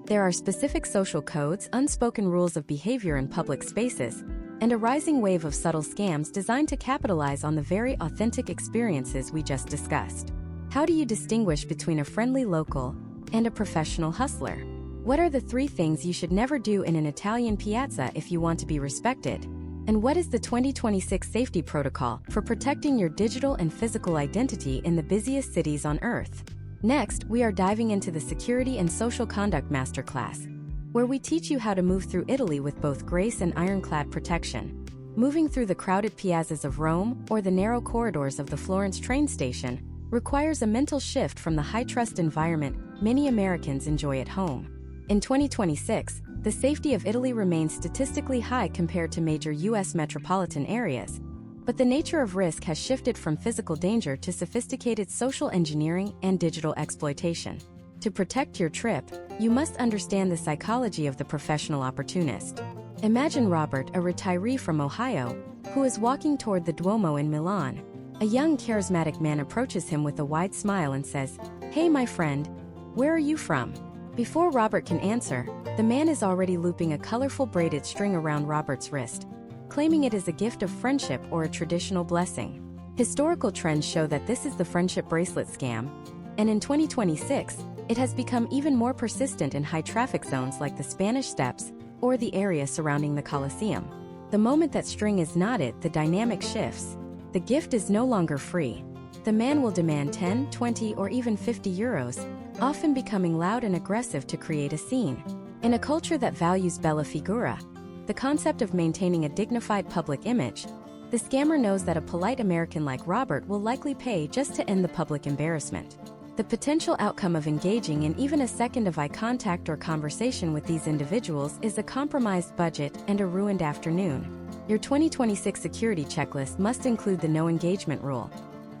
There are specific social codes, unspoken rules of behavior in public spaces, and a rising wave of subtle scams designed to capitalize on the very authentic experiences we just discussed. How do you distinguish between a friendly local and a professional hustler? What are the 3 things you should never do in an Italian piazza if you want to be respected? And what is the 2026 safety protocol for protecting your digital and physical identity in the busiest cities on Earth? Next, we are diving into the Security and Social Conduct Masterclass, where we teach you how to move through Italy with both grace and ironclad protection. Moving through the crowded piazzas of Rome or the narrow corridors of the Florence train station requires a mental shift from the high-trust environment many Americans enjoy at home. In 2026, the safety of Italy remains statistically high compared to major U.S. metropolitan areas, but the nature of risk has shifted from physical danger to sophisticated social engineering and digital exploitation. To protect your trip, you must understand the psychology of the professional opportunist. Imagine Robert, a retiree from Ohio, who is walking toward the Duomo in Milan. A young, charismatic man approaches him with a wide smile and says, "Hey, my friend, where are you from?" Before Robert can answer, the man is already looping a colorful braided string around Robert's wrist, claiming it is a gift of friendship or a traditional blessing. Historical trends show that this is the friendship bracelet scam, and in 2026, it has become even more persistent in high-traffic zones like the Spanish Steps or the area surrounding the Colosseum. The moment that string is knotted, the dynamic shifts. The gift is no longer free. The man will demand 10, 20, or even 50 euros, often becoming loud and aggressive to create a scene. In a culture that values bella figura, the concept of maintaining a dignified public image, the scammer knows that a polite American like Robert will likely pay just to end the public embarrassment. The potential outcome of engaging in even a second of eye contact or conversation with these individuals is a compromised budget and a ruined afternoon. Your 2026 security checklist must include the no engagement rule.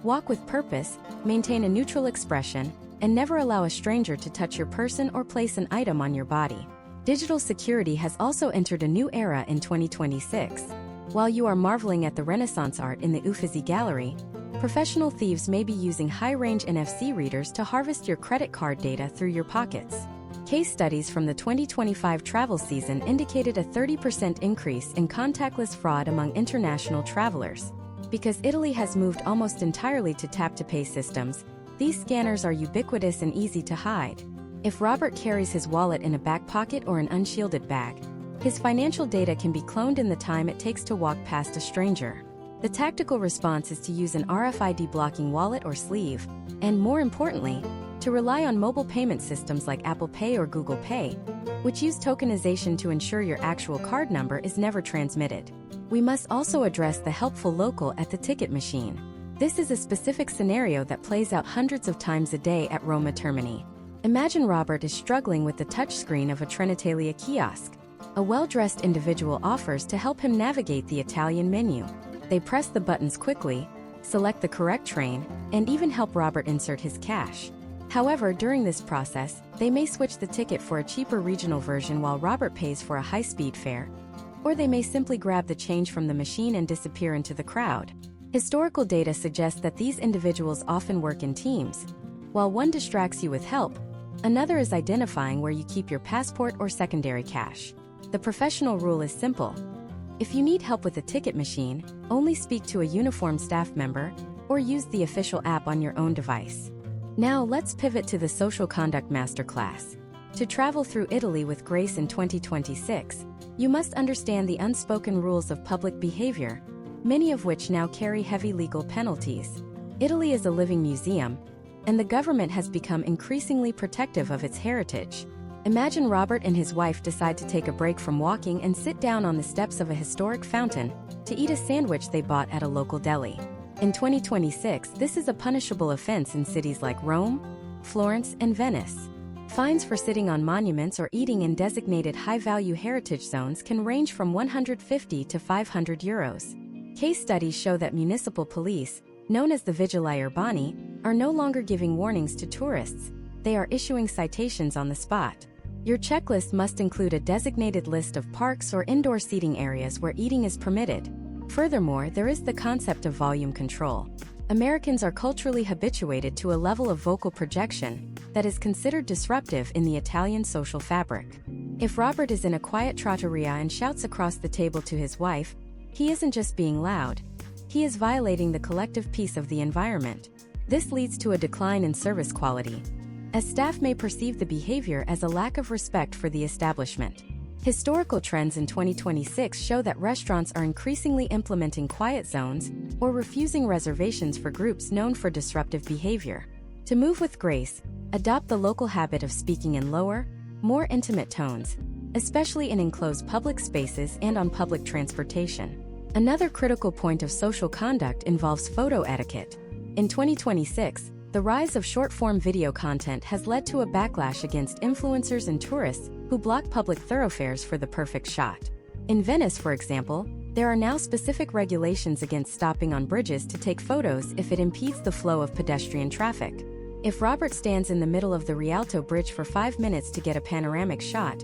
Walk with purpose, maintain a neutral expression, and never allow a stranger to touch your person or place an item on your body. Digital security has also entered a new era in 2026. While you are marveling at the Renaissance art in the Uffizi Gallery, professional thieves may be using high-range NFC readers to harvest your credit card data through your pockets. Case studies from the 2025 travel season indicated a 30% increase in contactless fraud among international travelers. Because Italy has moved almost entirely to tap-to-pay systems, these scanners are ubiquitous and easy to hide. If Robert carries his wallet in a back pocket or an unshielded bag, his financial data can be cloned in the time it takes to walk past a stranger. The tactical response is to use an RFID blocking wallet or sleeve, and more importantly, to rely on mobile payment systems like Apple Pay or Google Pay, which use tokenization to ensure your actual card number is never transmitted. We must also address the helpful local at the ticket machine. This is a specific scenario that plays out hundreds of times a day at Roma Termini. Imagine Robert is struggling with the touchscreen of a Trenitalia kiosk. A well-dressed individual offers to help him navigate the Italian menu. They press the buttons quickly, select the correct train, and even help Robert insert his cash. However, during this process, they may switch the ticket for a cheaper regional version while Robert pays for a high-speed fare, or they may simply grab the change from the machine and disappear into the crowd. Historical data suggests that these individuals often work in teams. While one distracts you with help, another is identifying where you keep your passport or secondary cash. The professional rule is simple. If you need help with a ticket machine, only speak to a uniformed staff member or use the official app on your own device. Now let's pivot to the social conduct masterclass. To travel through Italy with grace in 2026, you must understand the unspoken rules of public behavior, many of which now carry heavy legal penalties. Italy is a living museum, and the government has become increasingly protective of its heritage. Imagine Robert and his wife decide to take a break from walking and sit down on the steps of a historic fountain to eat a sandwich they bought at a local deli. In 2026, this is a punishable offense in cities like Rome, Florence, and Venice. Fines for sitting on monuments or eating in designated high-value heritage zones can range from 150 to 500 euros. Case studies show that municipal police, known as the Vigili Urbani, are no longer giving warnings to tourists. They are issuing citations on the spot. Your checklist must include a designated list of parks or indoor seating areas where eating is permitted. Furthermore, there is the concept of volume control. Americans are culturally habituated to a level of vocal projection that is considered disruptive in the Italian social fabric. If Robert is in a quiet trattoria and shouts across the table to his wife, he isn't just being loud. He is violating the collective peace of the environment. This leads to a decline in service quality, as staff may perceive the behavior as a lack of respect for the establishment. Historical trends in 2026 show that restaurants are increasingly implementing quiet zones or refusing reservations for groups known for disruptive behavior. To move with grace, adopt the local habit of speaking in lower, more intimate tones, especially in enclosed public spaces and on public transportation. Another critical point of social conduct involves photo etiquette. In 2026, the rise of short-form video content has led to a backlash against influencers and tourists who block public thoroughfares for the perfect shot. In Venice, for example, there are now specific regulations against stopping on bridges to take photos if it impedes the flow of pedestrian traffic. If Robert stands in the middle of the Rialto Bridge for 5 minutes to get a panoramic shot,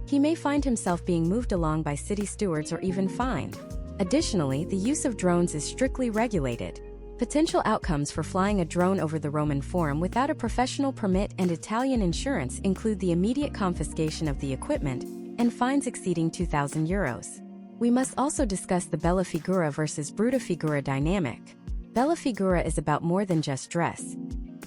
he may find himself being moved along by city stewards or even fined. Additionally, the use of drones is strictly regulated. Potential outcomes for flying a drone over the Roman Forum without a professional permit and Italian insurance include the immediate confiscation of the equipment and fines exceeding €2,000. We must also discuss the bella figura versus brutta figura dynamic. Bella figura is about more than just dress.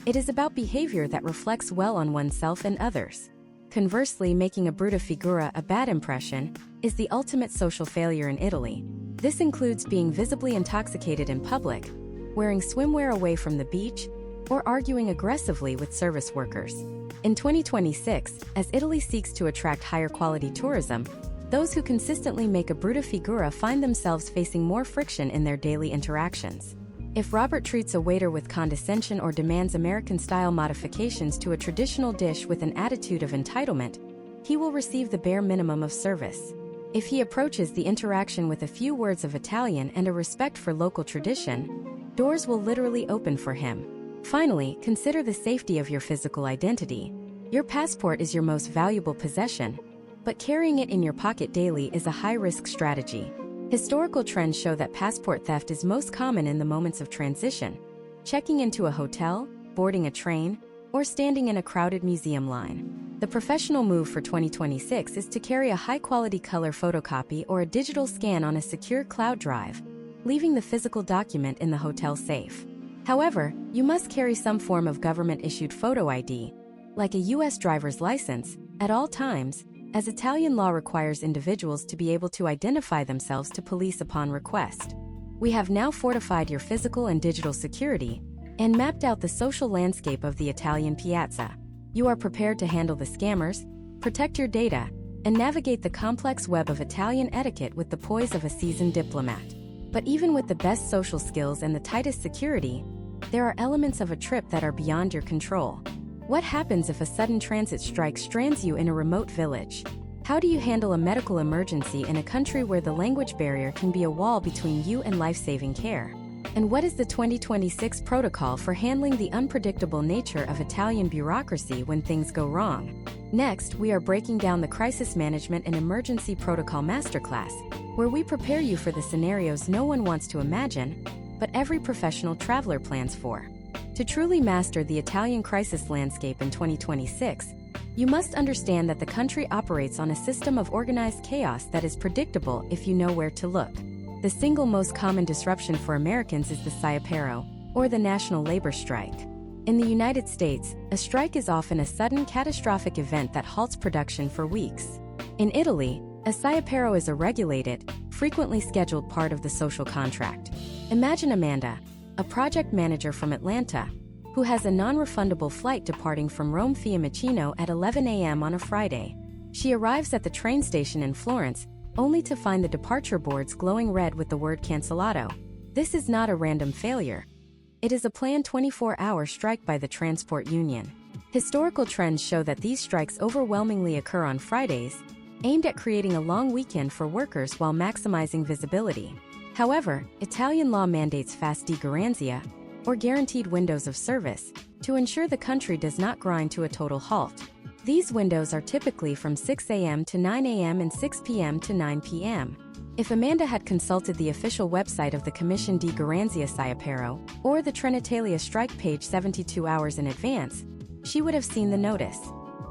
It is about behavior that reflects well on oneself and others. Conversely, making a brutta figura a bad impression is the ultimate social failure in Italy. This includes being visibly intoxicated in public, wearing swimwear away from the beach, or arguing aggressively with service workers. In 2026, as Italy seeks to attract higher quality tourism, those who consistently make a brutta figura find themselves facing more friction in their daily interactions. If Robert treats a waiter with condescension or demands American-style modifications to a traditional dish with an attitude of entitlement, he will receive the bare minimum of service. If he approaches the interaction with a few words of Italian and a respect for local tradition, doors will literally open for him. Finally, consider the safety of your physical identity. Your passport is your most valuable possession, but carrying it in your pocket daily is a high-risk strategy. Historical trends show that passport theft is most common in the moments of transition, checking into a hotel, boarding a train, or standing in a crowded museum line. The professional move for 2026 is to carry a high-quality color photocopy or a digital scan on a secure cloud drive, leaving the physical document in the hotel safe. However, you must carry some form of government-issued photo ID, like a U.S. driver's license, at all times, as Italian law requires individuals to be able to identify themselves to police upon request. We have now fortified your physical and digital security and mapped out the social landscape of the Italian piazza. You are prepared to handle the scammers, protect your data, and navigate the complex web of Italian etiquette with the poise of a seasoned diplomat. But even with the best social skills and the tightest security, there are elements of a trip that are beyond your control. What happens if a sudden transit strike strands you in a remote village? How do you handle a medical emergency in a country where the language barrier can be a wall between you and life-saving care? And what is the 2026 protocol for handling the unpredictable nature of Italian bureaucracy when things go wrong? Next, we are breaking down the Crisis Management and Emergency Protocol Masterclass, where we prepare you for the scenarios no one wants to imagine, but every professional traveler plans for. To truly master the Italian crisis landscape in 2026, you must understand that the country operates on a system of organized chaos that is predictable if you know where to look. The single most common disruption for Americans is the sciopero, or the national labor strike. In the United States, a strike is often a sudden catastrophic event that halts production for weeks. In Italy, a sciopero is a regulated, frequently scheduled part of the social contract. Imagine Amanda, a project manager from Atlanta, who has a non-refundable flight departing from Rome Fiumicino at 11 a.m. on a Friday. She arrives at the train station in Florence, only to find the departure boards glowing red with the word cancelato. This is not a random failure. It is a planned 24-hour strike by the transport union. Historical trends show that these strikes overwhelmingly occur on Fridays, aimed at creating a long weekend for workers while maximizing visibility. However, Italian law mandates fasti garanzia, or guaranteed windows of service, to ensure the country does not grind to a total halt. These windows are typically from 6 a.m. to 9 a.m. and 6 p.m. to 9 p.m. If Amanda had consulted the official website of the Commission di Garanzia Sciopero, or the Trenitalia strike page 72 hours in advance, she would have seen the notice.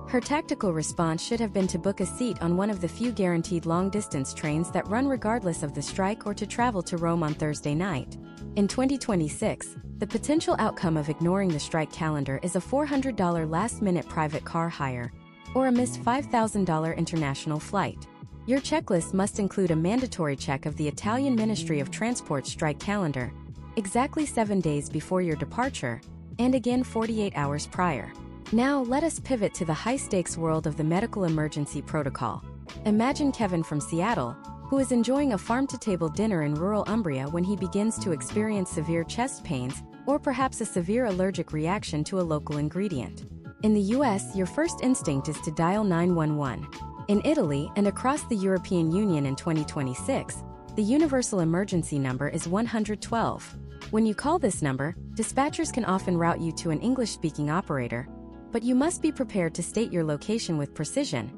Her tactical response should have been to book a seat on one of the few guaranteed long-distance trains that run regardless of the strike or to travel to Rome on Thursday night. In 2026, the potential outcome of ignoring the strike calendar is a $400 last-minute private car hire, or a missed $5,000 international flight. Your checklist must include a mandatory check of the Italian Ministry of Transport's strike calendar, exactly 7 days before your departure, and again 48 hours prior. Now, let us pivot to the high-stakes world of the medical emergency protocol. Imagine Kevin from Seattle, who is enjoying a farm-to-table dinner in rural Umbria when he begins to experience severe chest pains, or perhaps a severe allergic reaction to a local ingredient. In the US, your first instinct is to dial 911. In Italy and across the European Union in 2026, the universal emergency number is 112. When you call this number, dispatchers can often route you to an English-speaking operator, but you must be prepared to state your location with precision,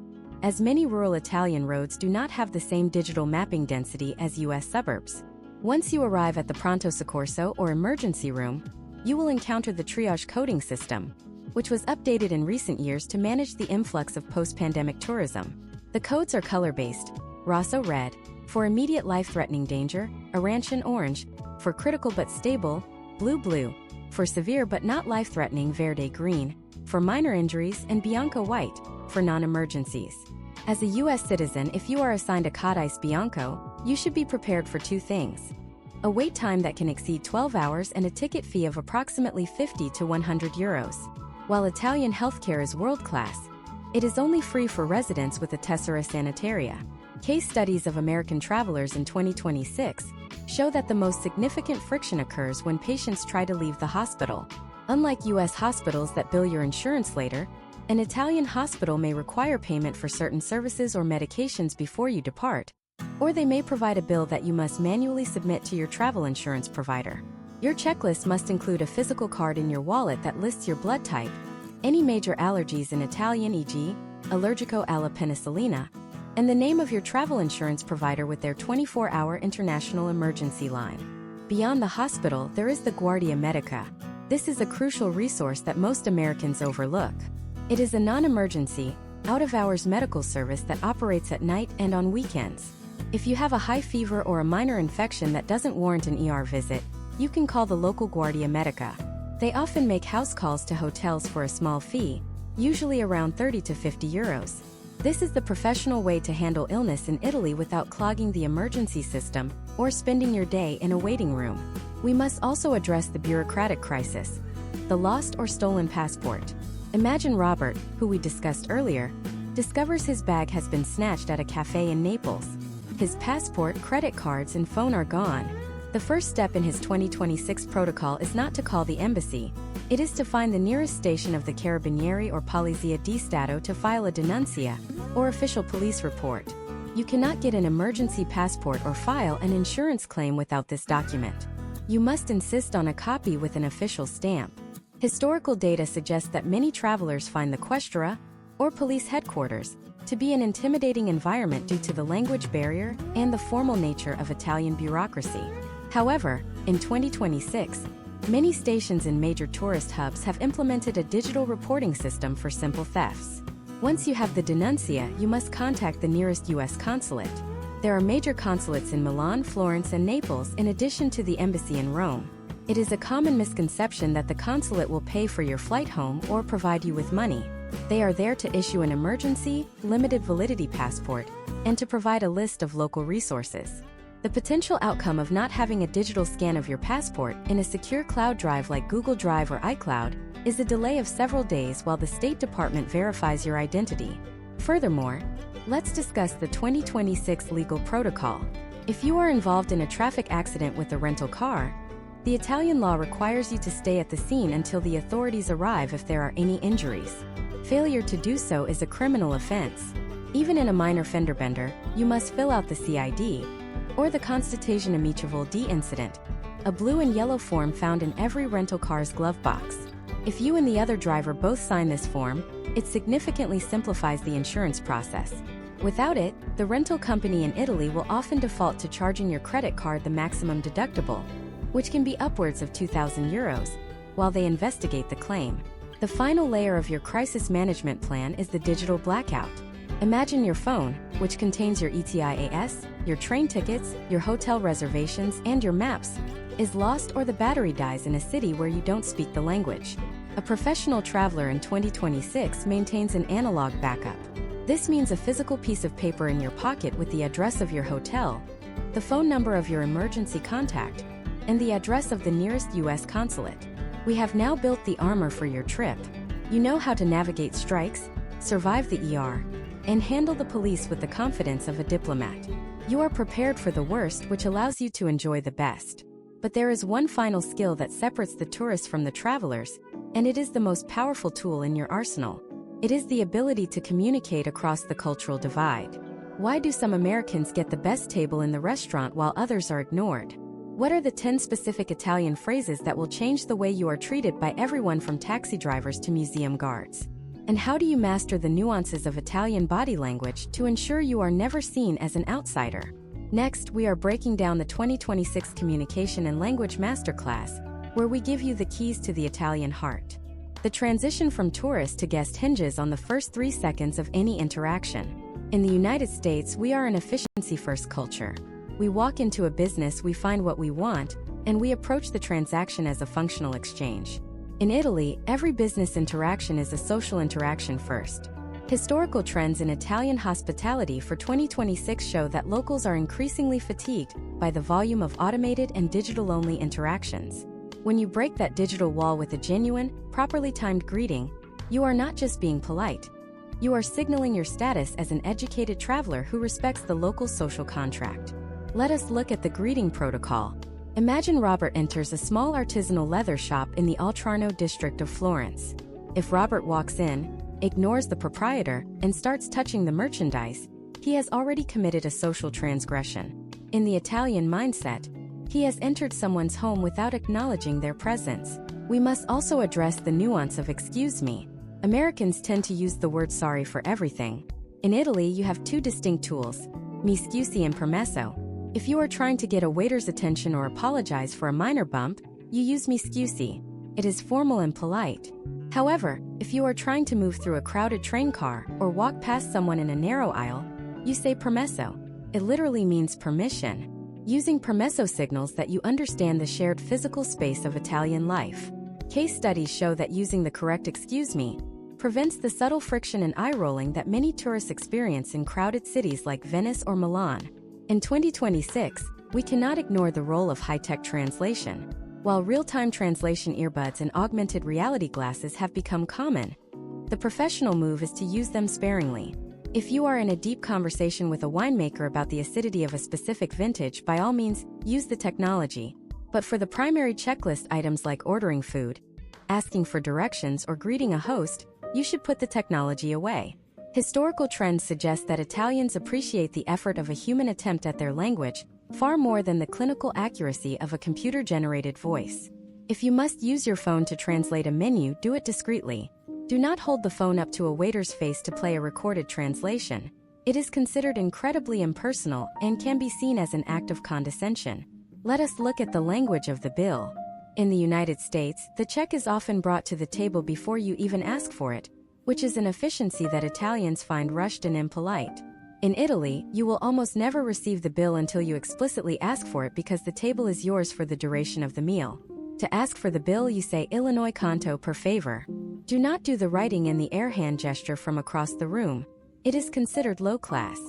as many rural Italian roads do not have the same digital mapping density as US suburbs. Once you arrive at the pronto soccorso or emergency room, you will encounter the triage coding system, which was updated in recent years to manage the influx of post-pandemic tourism. The codes are color-based: rosso red, for immediate life-threatening danger; arancione orange, for critical but stable; blue, for severe but not life-threatening; verde green, for minor injuries; and bianco white, for non-emergencies. As a U.S. citizen, if you are assigned a codice bianco, you should be prepared for two things: a wait time that can exceed 12 hours and a ticket fee of approximately 50 to 100 euros. While Italian healthcare is world-class, it is only free for residents with a tessera sanitaria. Case studies of American travelers in 2026 show that the most significant friction occurs when patients try to leave the hospital. Unlike U.S. hospitals that bill your insurance later, an Italian hospital may require payment for certain services or medications before you depart, or they may provide a bill that you must manually submit to your travel insurance provider. Your checklist must include a physical card in your wallet that lists your blood type, any major allergies in Italian, e.g., allergico alla penicillina, and the name of your travel insurance provider with their 24-hour international emergency line. Beyond the hospital, there is the Guardia Medica. This is a crucial resource that most Americans overlook. It is a non-emergency, out-of-hours medical service that operates at night and on weekends. If you have a high fever or a minor infection that doesn't warrant an ER visit, you can call the local Guardia Medica. They often make house calls to hotels for a small fee, usually around 30 to 50 euros. This is the professional way to handle illness in Italy without clogging the emergency system or spending your day in a waiting room. We must also address the bureaucratic crisis: the lost or stolen passport. Imagine Robert, who we discussed earlier, discovers his bag has been snatched at a cafe in Naples. His passport, credit cards, and phone are gone. The first step in his 2026 protocol is not to call the embassy. It is to find the nearest station of the Carabinieri or Polizia di Stato to file a denuncia, or official police report. You cannot get an emergency passport or file an insurance claim without this document. You must insist on a copy with an official stamp. Historical data suggests that many travelers find the questura, or police headquarters, to be an intimidating environment due to the language barrier and the formal nature of Italian bureaucracy. However, in 2026, many stations in major tourist hubs have implemented a digital reporting system for simple thefts. Once you have the denuncia, you must contact the nearest U.S. consulate. There are major consulates in Milan, Florence, and Naples in addition to the embassy in Rome. It is a common misconception that the consulate will pay for your flight home or provide you with money. They are there to issue an emergency, limited validity passport, and to provide a list of local resources. The potential outcome of not having a digital scan of your passport in a secure cloud drive like Google Drive or iCloud is a delay of several days while the State Department verifies your identity. Furthermore, let's discuss the 2026 legal protocol. If you are involved in a traffic accident with a rental car, the Italian law requires you to stay at the scene until the authorities arrive if there are any injuries. Failure to do so is a criminal offense. Even in a minor fender bender, you must fill out the CID, or the Constatation Amichevole di Incident, a blue and yellow form found in every rental car's glove box. If you and the other driver both sign this form, it significantly simplifies the insurance process. Without it, the rental company in Italy will often default to charging your credit card the maximum deductible, which can be upwards of 2,000 euros, while they investigate the claim. The final layer of your crisis management plan is the digital blackout. Imagine your phone, which contains your ETIAS, your train tickets, your hotel reservations, and your maps, is lost or the battery dies in a city where you don't speak the language. A professional traveler in 2026 maintains an analog backup. This means a physical piece of paper in your pocket with the address of your hotel, the phone number of your emergency contact, and the address of the nearest U.S. consulate. We have now built the armor for your trip. You know how to navigate strikes, survive the ER, and handle the police with the confidence of a diplomat. You are prepared for the worst, which allows you to enjoy the best. But there is one final skill that separates the tourists from the travelers, and it is the most powerful tool in your arsenal. It is the ability to communicate across the cultural divide. Why do some Americans get the best table in the restaurant while others are ignored? What are the 10 specific Italian phrases that will change the way you are treated by everyone from taxi drivers to museum guards? And how do you master the nuances of Italian body language to ensure you are never seen as an outsider? Next, we are breaking down the 2026 Communication and Language Masterclass, where we give you the keys to the Italian heart. The transition from tourist to guest hinges on the first 3 seconds of any interaction. In the United States, we are an efficiency-first culture. We walk into a business, we find what we want, and we approach the transaction as a functional exchange. In Italy, every business interaction is a social interaction first. Historical trends in Italian hospitality for 2026 show that locals are increasingly fatigued by the volume of automated and digital-only interactions. When you break that digital wall with a genuine, properly timed greeting, you are not just being polite. You are signaling your status as an educated traveler who respects the local social contract. Let us look at the greeting protocol. Imagine Robert enters a small artisanal leather shop in the Oltrarno district of Florence. If Robert walks in, ignores the proprietor, and starts touching the merchandise, he has already committed a social transgression. In the Italian mindset, he has entered someone's home without acknowledging their presence. We must also address the nuance of "excuse me." Americans tend to use the word sorry for everything. In Italy, you have 2 distinct tools, mi scusi and permesso. If you are trying to get a waiter's attention or apologize for a minor bump, you use mi scusi. It is formal and polite. However, if you are trying to move through a crowded train car or walk past someone in a narrow aisle, you say permesso. It literally means permission. Using permesso signals that you understand the shared physical space of Italian life. Case studies show that using the correct "excuse me" prevents the subtle friction and eye-rolling that many tourists experience in crowded cities like Venice or Milan. In 2026, we cannot ignore the role of high-tech translation. While real-time translation earbuds and augmented reality glasses have become common, the professional move is to use them sparingly. If you are in a deep conversation with a winemaker about the acidity of a specific vintage, by all means, use the technology. But for the primary checklist items like ordering food, asking for directions, or greeting a host, you should put the technology away. Historical trends suggest that Italians appreciate the effort of a human attempt at their language far more than the clinical accuracy of a computer-generated voice. If you must use your phone to translate a menu, do it discreetly. Do not hold the phone up to a waiter's face to play a recorded translation. It is considered incredibly impersonal and can be seen as an act of condescension. Let us look at the language of the bill. In the United States, the check is often brought to the table before you even ask for it, which is an efficiency that Italians find rushed and impolite. In Italy, you will almost never receive the bill until you explicitly ask for it because the table is yours for the duration of the meal. To ask for the bill, you say "Illinois conto per favor." Do not do the writing in the air hand gesture from across the room. It is considered low class.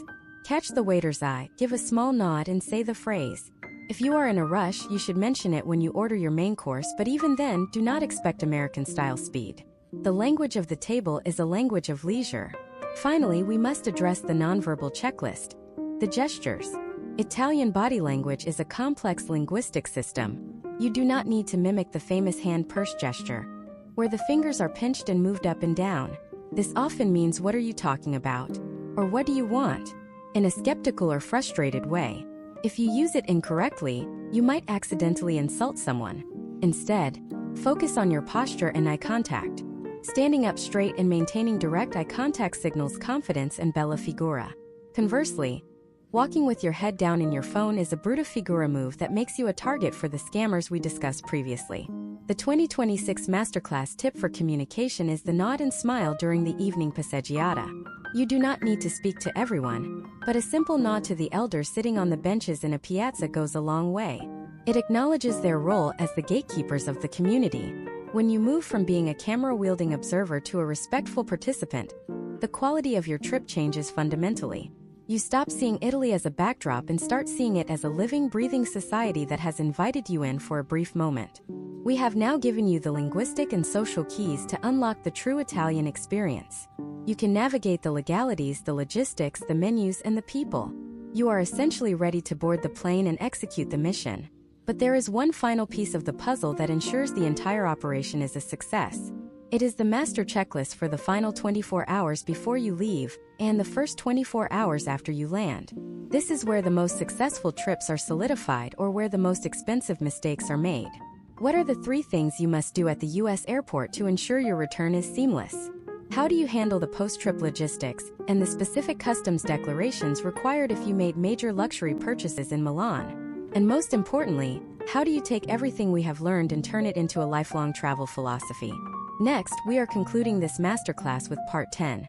Catch the waiter's eye, give a small nod, and say the phrase. If you are in a rush, you should mention it when you order your main course, but even then, do not expect American-style speed. The language of the table is a language of leisure. Finally, we must address the nonverbal checklist. The gestures. Italian body language is a complex linguistic system. You do not need to mimic the famous hand purse gesture, where the fingers are pinched and moved up and down. This often means "what are you talking about?" or "what do you want?" in a skeptical or frustrated way. If you use it incorrectly, you might accidentally insult someone. Instead, focus on your posture and eye contact. Standing up straight and maintaining direct eye contact signals confidence and bella figura. Conversely, walking with your head down in your phone is a brutta figura move that makes you a target for the scammers we discussed previously. The 2026 Masterclass tip for communication is the nod and smile during the evening passeggiata. You do not need to speak to everyone, but a simple nod to the elders sitting on the benches in a piazza goes a long way. It acknowledges their role as the gatekeepers of the community. When you move from being a camera-wielding observer to a respectful participant, the quality of your trip changes fundamentally. You stop seeing Italy as a backdrop and start seeing it as a living, breathing society that has invited you in for a brief moment. We have now given you the linguistic and social keys to unlock the true Italian experience. You can navigate the legalities, the logistics, the menus, and the people. You are essentially ready to board the plane and execute the mission. But there is one final piece of the puzzle that ensures the entire operation is a success. It is the master checklist for the final 24 hours before you leave and the first 24 hours after you land. This is where the most successful trips are solidified or where the most expensive mistakes are made. What are the 3 things you must do at the U.S. airport to ensure your return is seamless? How do you handle the post-trip logistics and the specific customs declarations required if you made major luxury purchases in Milan? And most importantly, how do you take everything we have learned and turn it into a lifelong travel philosophy? Next, we are concluding this masterclass with Part 10,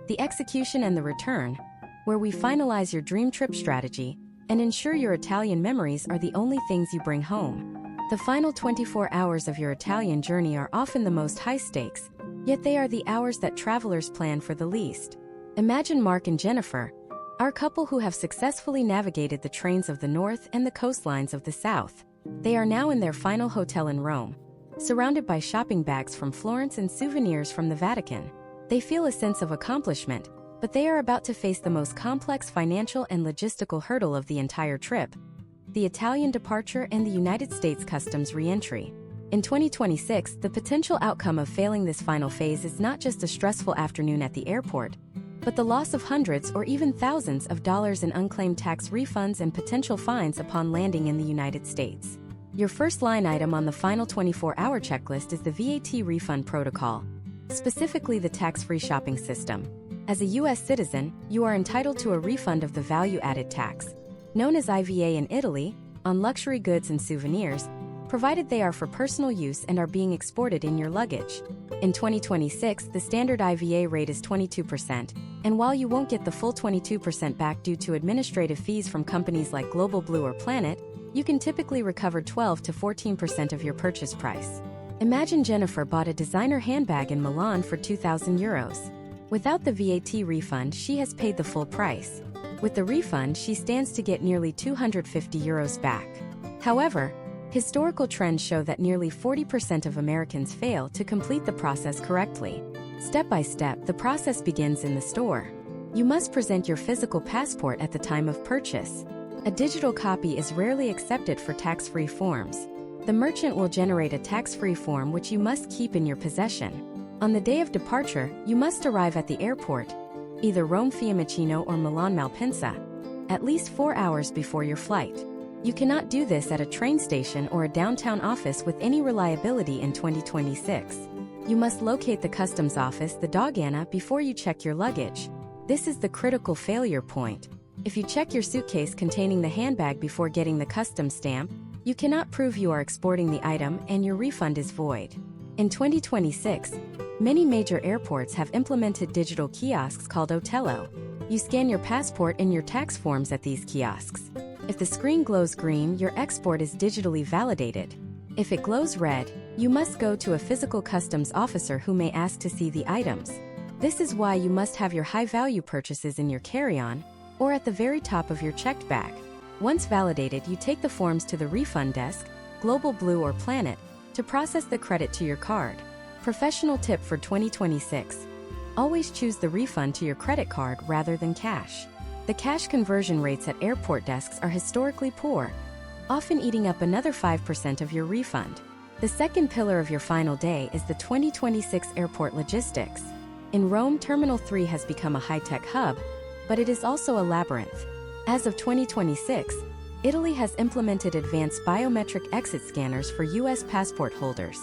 the execution and the return, where we finalize your dream trip strategy and ensure your Italian memories are the only things you bring home. The final 24 hours of your Italian journey are often the most high stakes, yet they are the hours that travelers plan for the least. Imagine Mark and Jennifer, our couple who have successfully navigated the trains of the north and the coastlines of the south. They are now in their final hotel in Rome, surrounded by shopping bags from Florence and souvenirs from the Vatican. They feel a sense of accomplishment, but they are about to face the most complex financial and logistical hurdle of the entire trip: the Italian departure and the United States Customs re-entry. In 2026, the potential outcome of failing this final phase is not just a stressful afternoon at the airport, but the loss of hundreds or even thousands of dollars in unclaimed tax refunds and potential fines upon landing in the United States. Your first line item on the final 24-hour checklist is the VAT refund protocol, specifically the tax-free shopping system. As a U.S. citizen, you are entitled to a refund of the value-added tax, known as IVA in Italy, on luxury goods and souvenirs, provided they are for personal use and are being exported in your luggage. In 2026, the standard IVA rate is 22%, and while you won't get the full 22% back due to administrative fees from companies like Global Blue or Planet, you can typically recover 12 to 14% of your purchase price. Imagine Jennifer bought a designer handbag in Milan for €2,000. Without the VAT refund, she has paid the full price. With the refund, she stands to get nearly €250 back. However, historical trends show that nearly 40% of Americans fail to complete the process correctly. Step by step, the process begins in the store. You must present your physical passport at the time of purchase. A digital copy is rarely accepted for tax-free forms. The merchant will generate a tax-free form which you must keep in your possession. On the day of departure, you must arrive at the airport, either Rome Fiumicino or Milan Malpensa, at least 4 hours before your flight. You cannot do this at a train station or a downtown office with any reliability in 2026. You must locate the customs office, the Dogana, before you check your luggage. This is the critical failure point. If you check your suitcase containing the handbag before getting the customs stamp, you cannot prove you are exporting the item and your refund is void. In 2026, many major airports have implemented digital kiosks called Otello. You scan your passport and your tax forms at these kiosks. If the screen glows green, your export is digitally validated. If it glows red, you must go to a physical customs officer who may ask to see the items. This is why you must have your high-value purchases in your carry-on or at the very top of your checked bag. Once validated, you take the forms to the refund desk, Global Blue or Planet, to process the credit to your card. Professional tip for 2026: always choose the refund to your credit card rather than cash. The cash conversion rates at airport desks are historically poor, often eating up another 5% of your refund. The second pillar of your final day is the 2026 airport logistics. In Rome, Terminal 3 has become a high-tech hub, but it is also a labyrinth. As of 2026, Italy has implemented advanced biometric exit scanners for U.S. passport holders.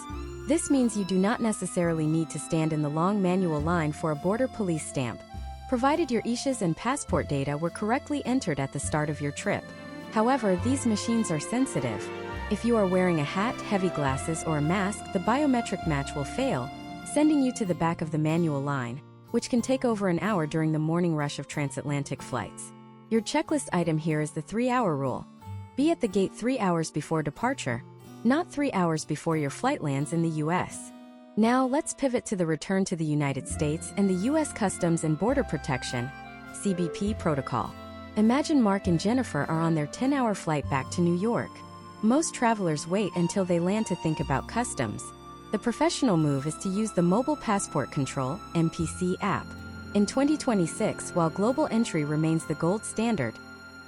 This means you do not necessarily need to stand in the long manual line for a border police stamp, provided your ISHAs and passport data were correctly entered at the start of your trip. However, these machines are sensitive. If you are wearing a hat, heavy glasses, or a mask, the biometric match will fail, sending you to the back of the manual line, which can take over an hour during the morning rush of transatlantic flights. Your checklist item here is the 3-hour rule. Be at the gate 3 hours before departure, not 3 hours before your flight lands in the U.S. Now, let's pivot to the return to the United States and the U.S. Customs and Border Protection (CBP) protocol. Imagine Mark and Jennifer are on their 10-hour flight back to New York. Most travelers wait until they land to think about customs. The professional move is to use the Mobile Passport Control (MPC) app. In 2026, while global entry remains the gold standard,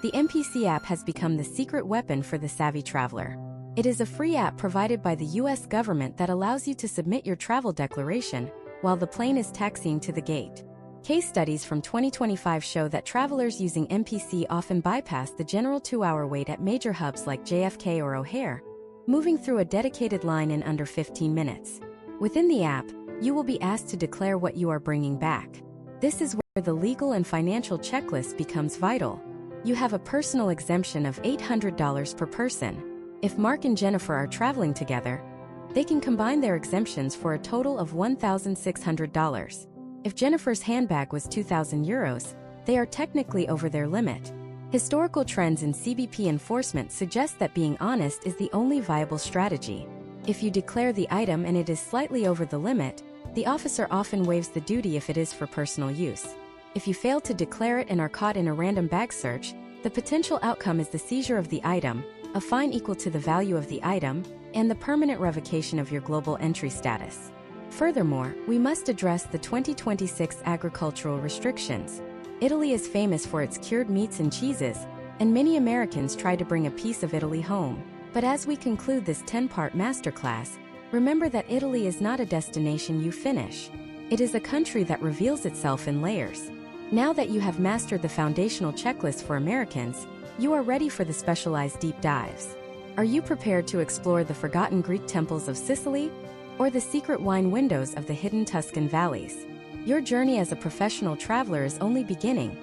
the MPC app has become the secret weapon for the savvy traveler. It is a free app provided by the U.S. government that allows you to submit your travel declaration while the plane is taxiing to the gate. Case studies from 2025 show that travelers using MPC often bypass the general 2-hour wait at major hubs like JFK or O'Hare, moving through a dedicated line in under 15 minutes. Within the app, You will be asked to declare what you are bringing back. This is where the legal and financial checklist becomes vital. You have a personal exemption of $800 per person. If Mark and Jennifer are traveling together, they can combine their exemptions for a total of $1,600. If Jennifer's handbag was €2,000, they are technically over their limit. Historical trends in CBP enforcement suggest that being honest is the only viable strategy. If you declare the item and it is slightly over the limit, the officer often waives the duty if it is for personal use. If you fail to declare it and are caught in a random bag search, the potential outcome is the seizure of the item, a fine equal to the value of the item, and the permanent revocation of your global entry status. Furthermore, we must address the 2026 agricultural restrictions. Italy is famous for its cured meats and cheeses, and many Americans try to bring a piece of Italy home. But as we conclude this 10-part masterclass, remember that Italy is not a destination you finish. It is a country that reveals itself in layers. Now that you have mastered the foundational checklist for Americans, you are ready for the specialized deep dives. Are you prepared to explore the forgotten Greek temples of Sicily, or the secret wine windows of the hidden Tuscan valleys? Your journey as a professional traveler is only beginning,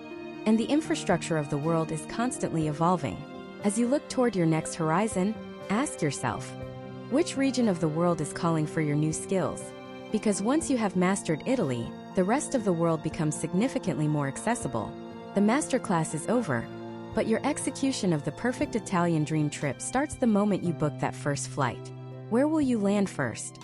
and the infrastructure of the world is constantly evolving. As you look toward your next horizon, ask yourself, which region of the world is calling for your new skills? Because once you have mastered Italy, the rest of the world becomes significantly more accessible. The masterclass is over, but your execution of the perfect Italian dream trip starts the moment you book that first flight. Where will you land first?